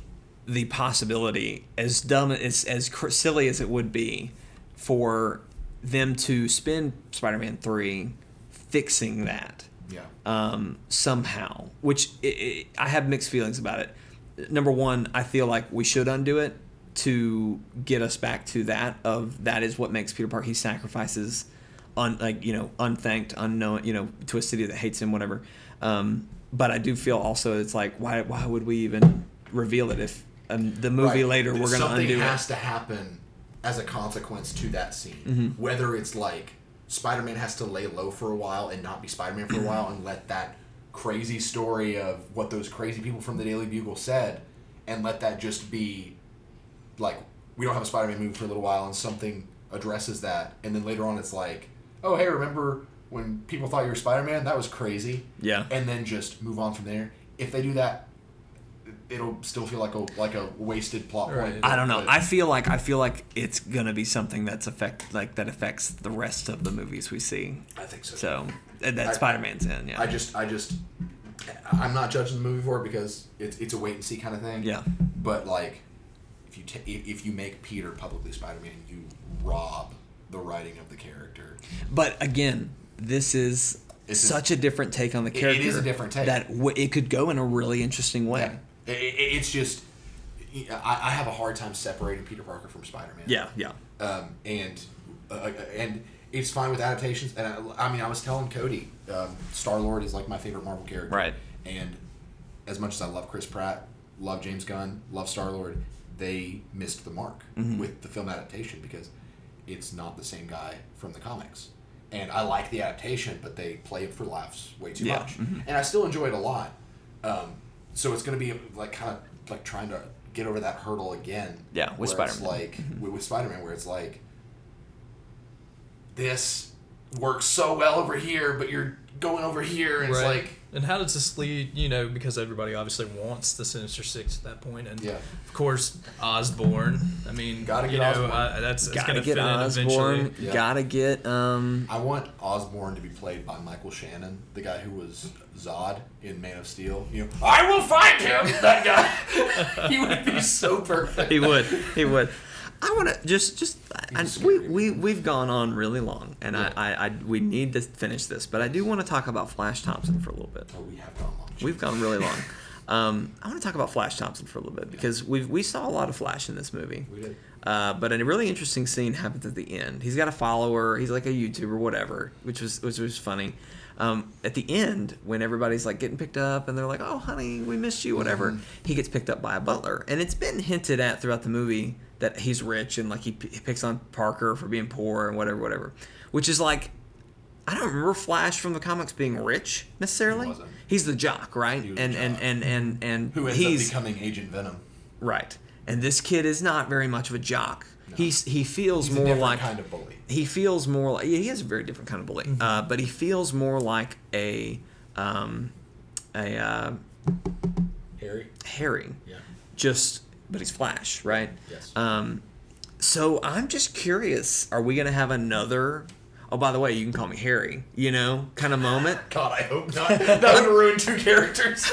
the possibility, as dumb as silly as it would be, for them to spend Spider-Man 3 fixing that somehow, which I have mixed feelings about it. Number one, I feel like we should undo it to get us back to that is what makes Peter Parker. He sacrifices unthanked, unknown, to a city that hates him, whatever. But I do feel also it's like, why would we even reveal it if the movie later we're going to undo it? Something has to happen as a consequence to that scene. Whether it's like Spider-Man has to lay low for a while and not be Spider-Man for a while and let that crazy story of what those crazy people from the Daily Bugle said, and let that just be like, we don't have a Spider-Man movie for a little while and something addresses that, and then later on it's like, oh hey, remember when people thought you were Spider-Man? That was crazy. Yeah. And then just move on from there. If they do that, it'll still feel like a wasted plot point. I don't know. I feel like it's gonna be something that affects the rest of the movies we see. I think so. So that Spider-Man's in. Yeah. I'm not judging the movie for it because it's a wait and see kind of thing. Yeah. But like, if you make Peter publicly Spider-Man, you rob the writing of the character. But again, this is such a different take on the character. It is a different take. That it could go in a really interesting way. Yeah. It's just, I have a hard time separating Peter Parker from Spider-Man. Yeah, yeah. And it's fine with adaptations. And I was telling Cody, Star-Lord is like my favorite Marvel character. Right. And as much as I love Chris Pratt, love James Gunn, love Star-Lord, they missed the mark with the film adaptation because it's not the same guy from the comics. And I like the adaptation, but they play it for laughs way too much. And I still enjoy it a lot. So it's going to be like kind of like trying to get over that hurdle again. Yeah, with Spider-Man. Like with Spider-Man, where it's like, this works so well over here, but you're going over here, and it's like. And how does this lead? Because everybody obviously wants the Sinister Six at that point, and of course Osborn. I mean, gotta get Osborn. That's gonna fit in eventually. Yeah. Gotta get. I want Osborn to be played by Michael Shannon, the guy who was Zod in Man of Steel. I will find him. That guy. He would be so perfect. He would. I want to we've gone on really long, and we need to finish this, but I do want to talk about Flash Thompson for a little bit. Oh, we have gone long. We've gone really long. I want to talk about Flash Thompson for a little bit because we saw a lot of Flash in this movie. We did. But a really interesting scene happens at the end. He's got a follower. He's like a YouTuber, whatever, which was funny. At the end, when everybody's like getting picked up and they're like, "Oh, honey, we missed you," whatever, he gets picked up by a butler, and it's been hinted at throughout the movie that he's rich and like he picks on Parker for being poor and whatever, which is like, I don't remember Flash from the comics being rich necessarily. He wasn't. He's the jock, right? And who ends up becoming Agent Venom. Right. And this kid is not very much of a jock. He feels He's more a different like kind of bully. He feels more like he is a very different kind of bully, but he feels more like a Harry. Yeah. But he's Flash, right? Yes. So I'm just curious, are we going to have another, oh, by the way, you can call me Harry, kind of moment? God, I hope not. That would ruin 2 characters.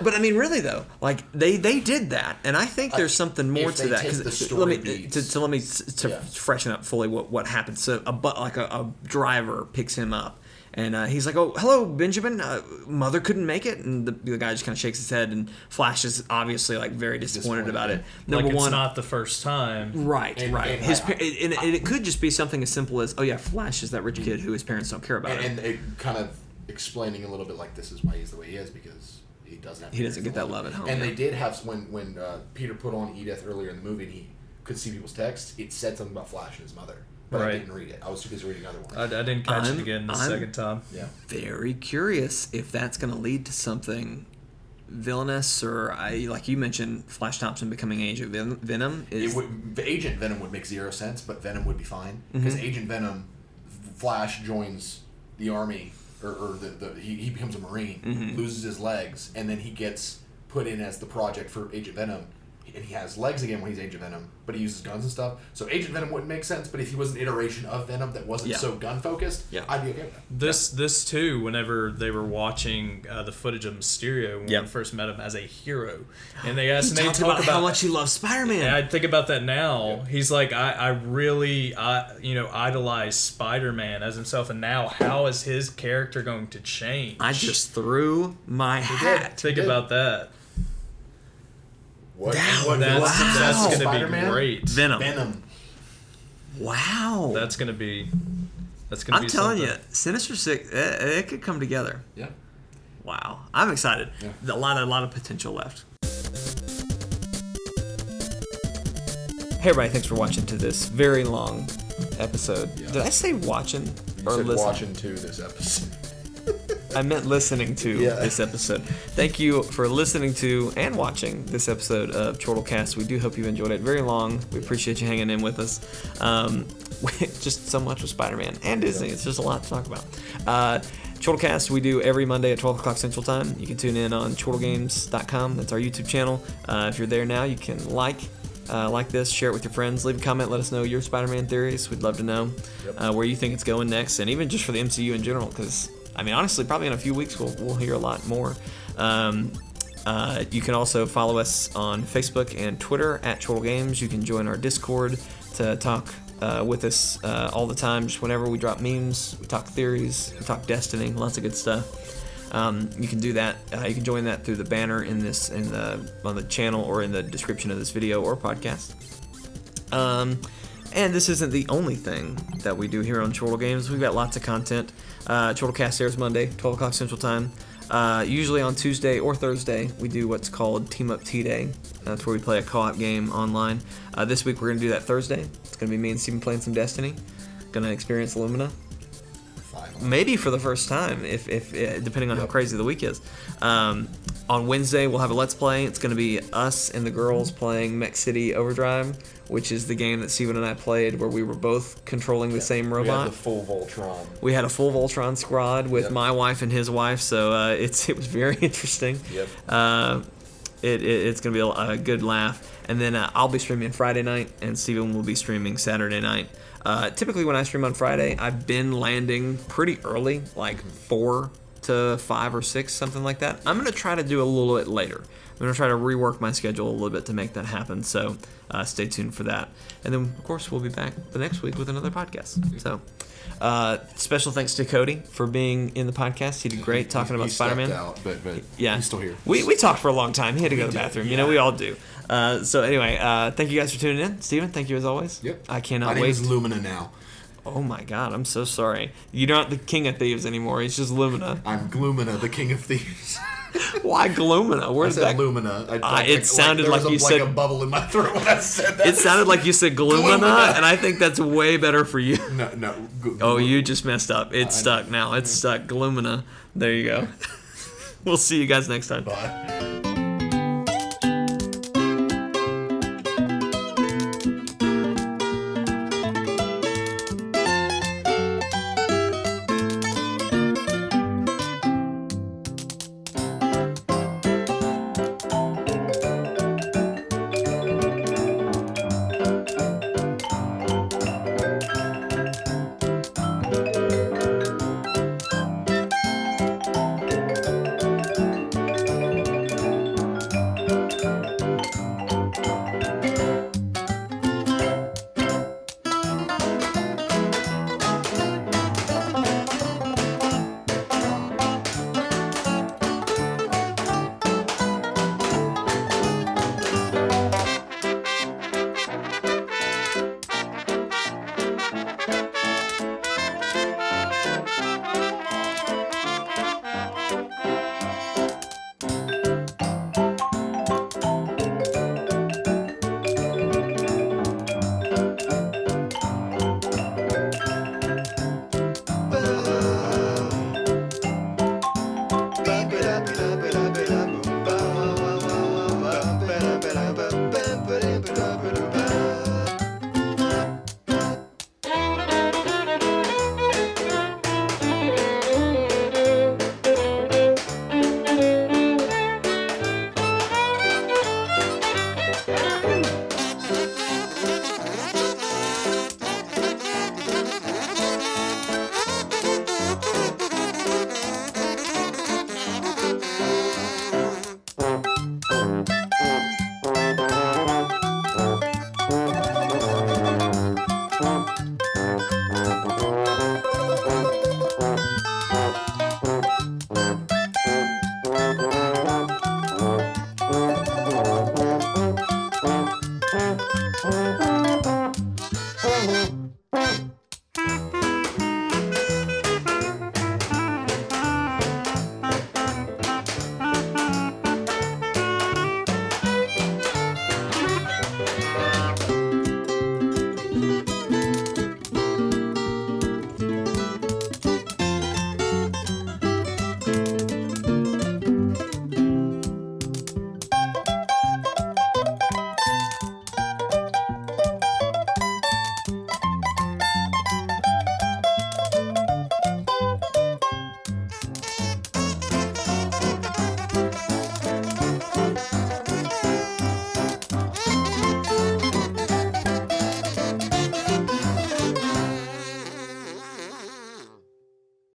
But I mean, really though, like they did that, and I think there's something more if to they that. take the Because story let me freshen up fully what happened. So a driver picks him up. And he's like, "Oh, hello, Benjamin. Mother couldn't make it." And the guy just kind of shakes his head, and Flash is obviously like very disappointed about it. Number one, it's not the first time. Right. And it could just be something as simple as, "Oh yeah, Flash is that rich kid who his parents don't care about." And it kind of explaining a little bit like this is why he's the way he is, because he doesn't have. He doesn't get that love at home. And they did have when Peter put on Edith earlier in the movie, and he could see people's texts. It said something about Flash and his mother. But I didn't read it. I was too busy reading other ones. I didn't catch it again the second time. Yeah. Very curious if that's going to lead to something villainous, or like you mentioned, Flash Thompson becoming Agent Venom. Agent Venom would make 0 sense, but Venom would be fine because Agent Venom, Flash joins the army, or he becomes a Marine, loses his legs, and then he gets put in as the project for Agent Venom. And he has legs again when he's Agent Venom, but he uses guns and stuff. So Agent Venom wouldn't make sense, but if he was an iteration of Venom that wasn't so gun-focused, I'd be okay with that. This too, whenever they were watching the footage of Mysterio when we first met him as a hero, and they asked, talk about how much he loves Spider-Man. And I think about that now. Yeah. He's like, I really idolize Spider-Man as himself, and now how is his character going to change? I just threw my hat. Think about that. That's going to be great. Venom. Wow. That's going to be. I'm telling you, Sinister Six, it could come together. Yeah. Wow. I'm excited. Yeah. A lot of potential left. Hey everybody, thanks for watching to this very long episode. Yeah. Did I say watching or said listening? Watching to this episode. I meant listening to this episode. Thank you for listening to and watching this episode of Chortlecast. We do hope you enjoyed it. Very long. We appreciate you hanging in with us. Just so much with Spider-Man and Disney. It's just a lot to talk about. Chortlecast we do every Monday at 12 o'clock Central Time. You can tune in on chortlegames.com. That's our YouTube channel. If you're there now, you can like this, share it with your friends, leave a comment, let us know your Spider-Man theories. We'd love to know where you think it's going next, and even just for the MCU in general, because I mean, honestly, probably in a few weeks we'll hear a lot more. You can also follow us on Facebook and Twitter at Chortle Games. You can join our Discord to talk with us all the time. Just whenever we drop memes, we talk theories, we talk Destiny, lots of good stuff. You can do that. You can join that through the banner on the channel or in the description of this video or podcast. And this isn't the only thing that we do here on Chortle Games. We've got lots of content. Chortlecast airs Monday, 12 o'clock Central Time. Usually on Tuesday or Thursday, we do what's called Team Up T-Day. That's where we play a co-op game online. This week we're going to do that Thursday. It's going to be me and Steven playing some Destiny. Going to experience Illumina. Maybe for the first time, if depending on how crazy the week is. On Wednesday, we'll have a Let's Play. It's going to be us and the girls playing Mech City Overdrive, which is the game that Steven and I played where we were both controlling the same robot. We had the full Voltron. We had a full Voltron squad with my wife and his wife, so it was very interesting. Yep. It's going to be a good laugh. And then I'll be streaming Friday night, and Steven will be streaming Saturday night. Typically when I stream on Friday, I've been landing pretty early, like 4 to 5 or 6, something like that. I'm going to try to do a little bit later. I'm going to try to rework my schedule a little bit to make that happen, so stay tuned for that. And then, of course, we'll be back the next week with another podcast. So, special thanks to Cody for being in the podcast. He did great talking about Spider-Man. He stepped out, but he's still here. We talked for a long time. He had to go to the bathroom. You know, we all do. So anyway, thank you guys for tuning in. Steven, thank you as always. Yep. I cannot wait. My name is Lumina now. Oh my God, I'm so sorry. You're not the king of thieves anymore. It's just Lumina. I'm Gloomina, the king of thieves. Why Glumina? Where's that? Lumina. It sounded like you said. Like a bubble in my throat when I said that. It sounded like you said Glumina, and I think that's way better for you. No. Oh, you just messed up. It's stuck now. It's stuck. Glumina. There you go. We'll see you guys next time. Bye.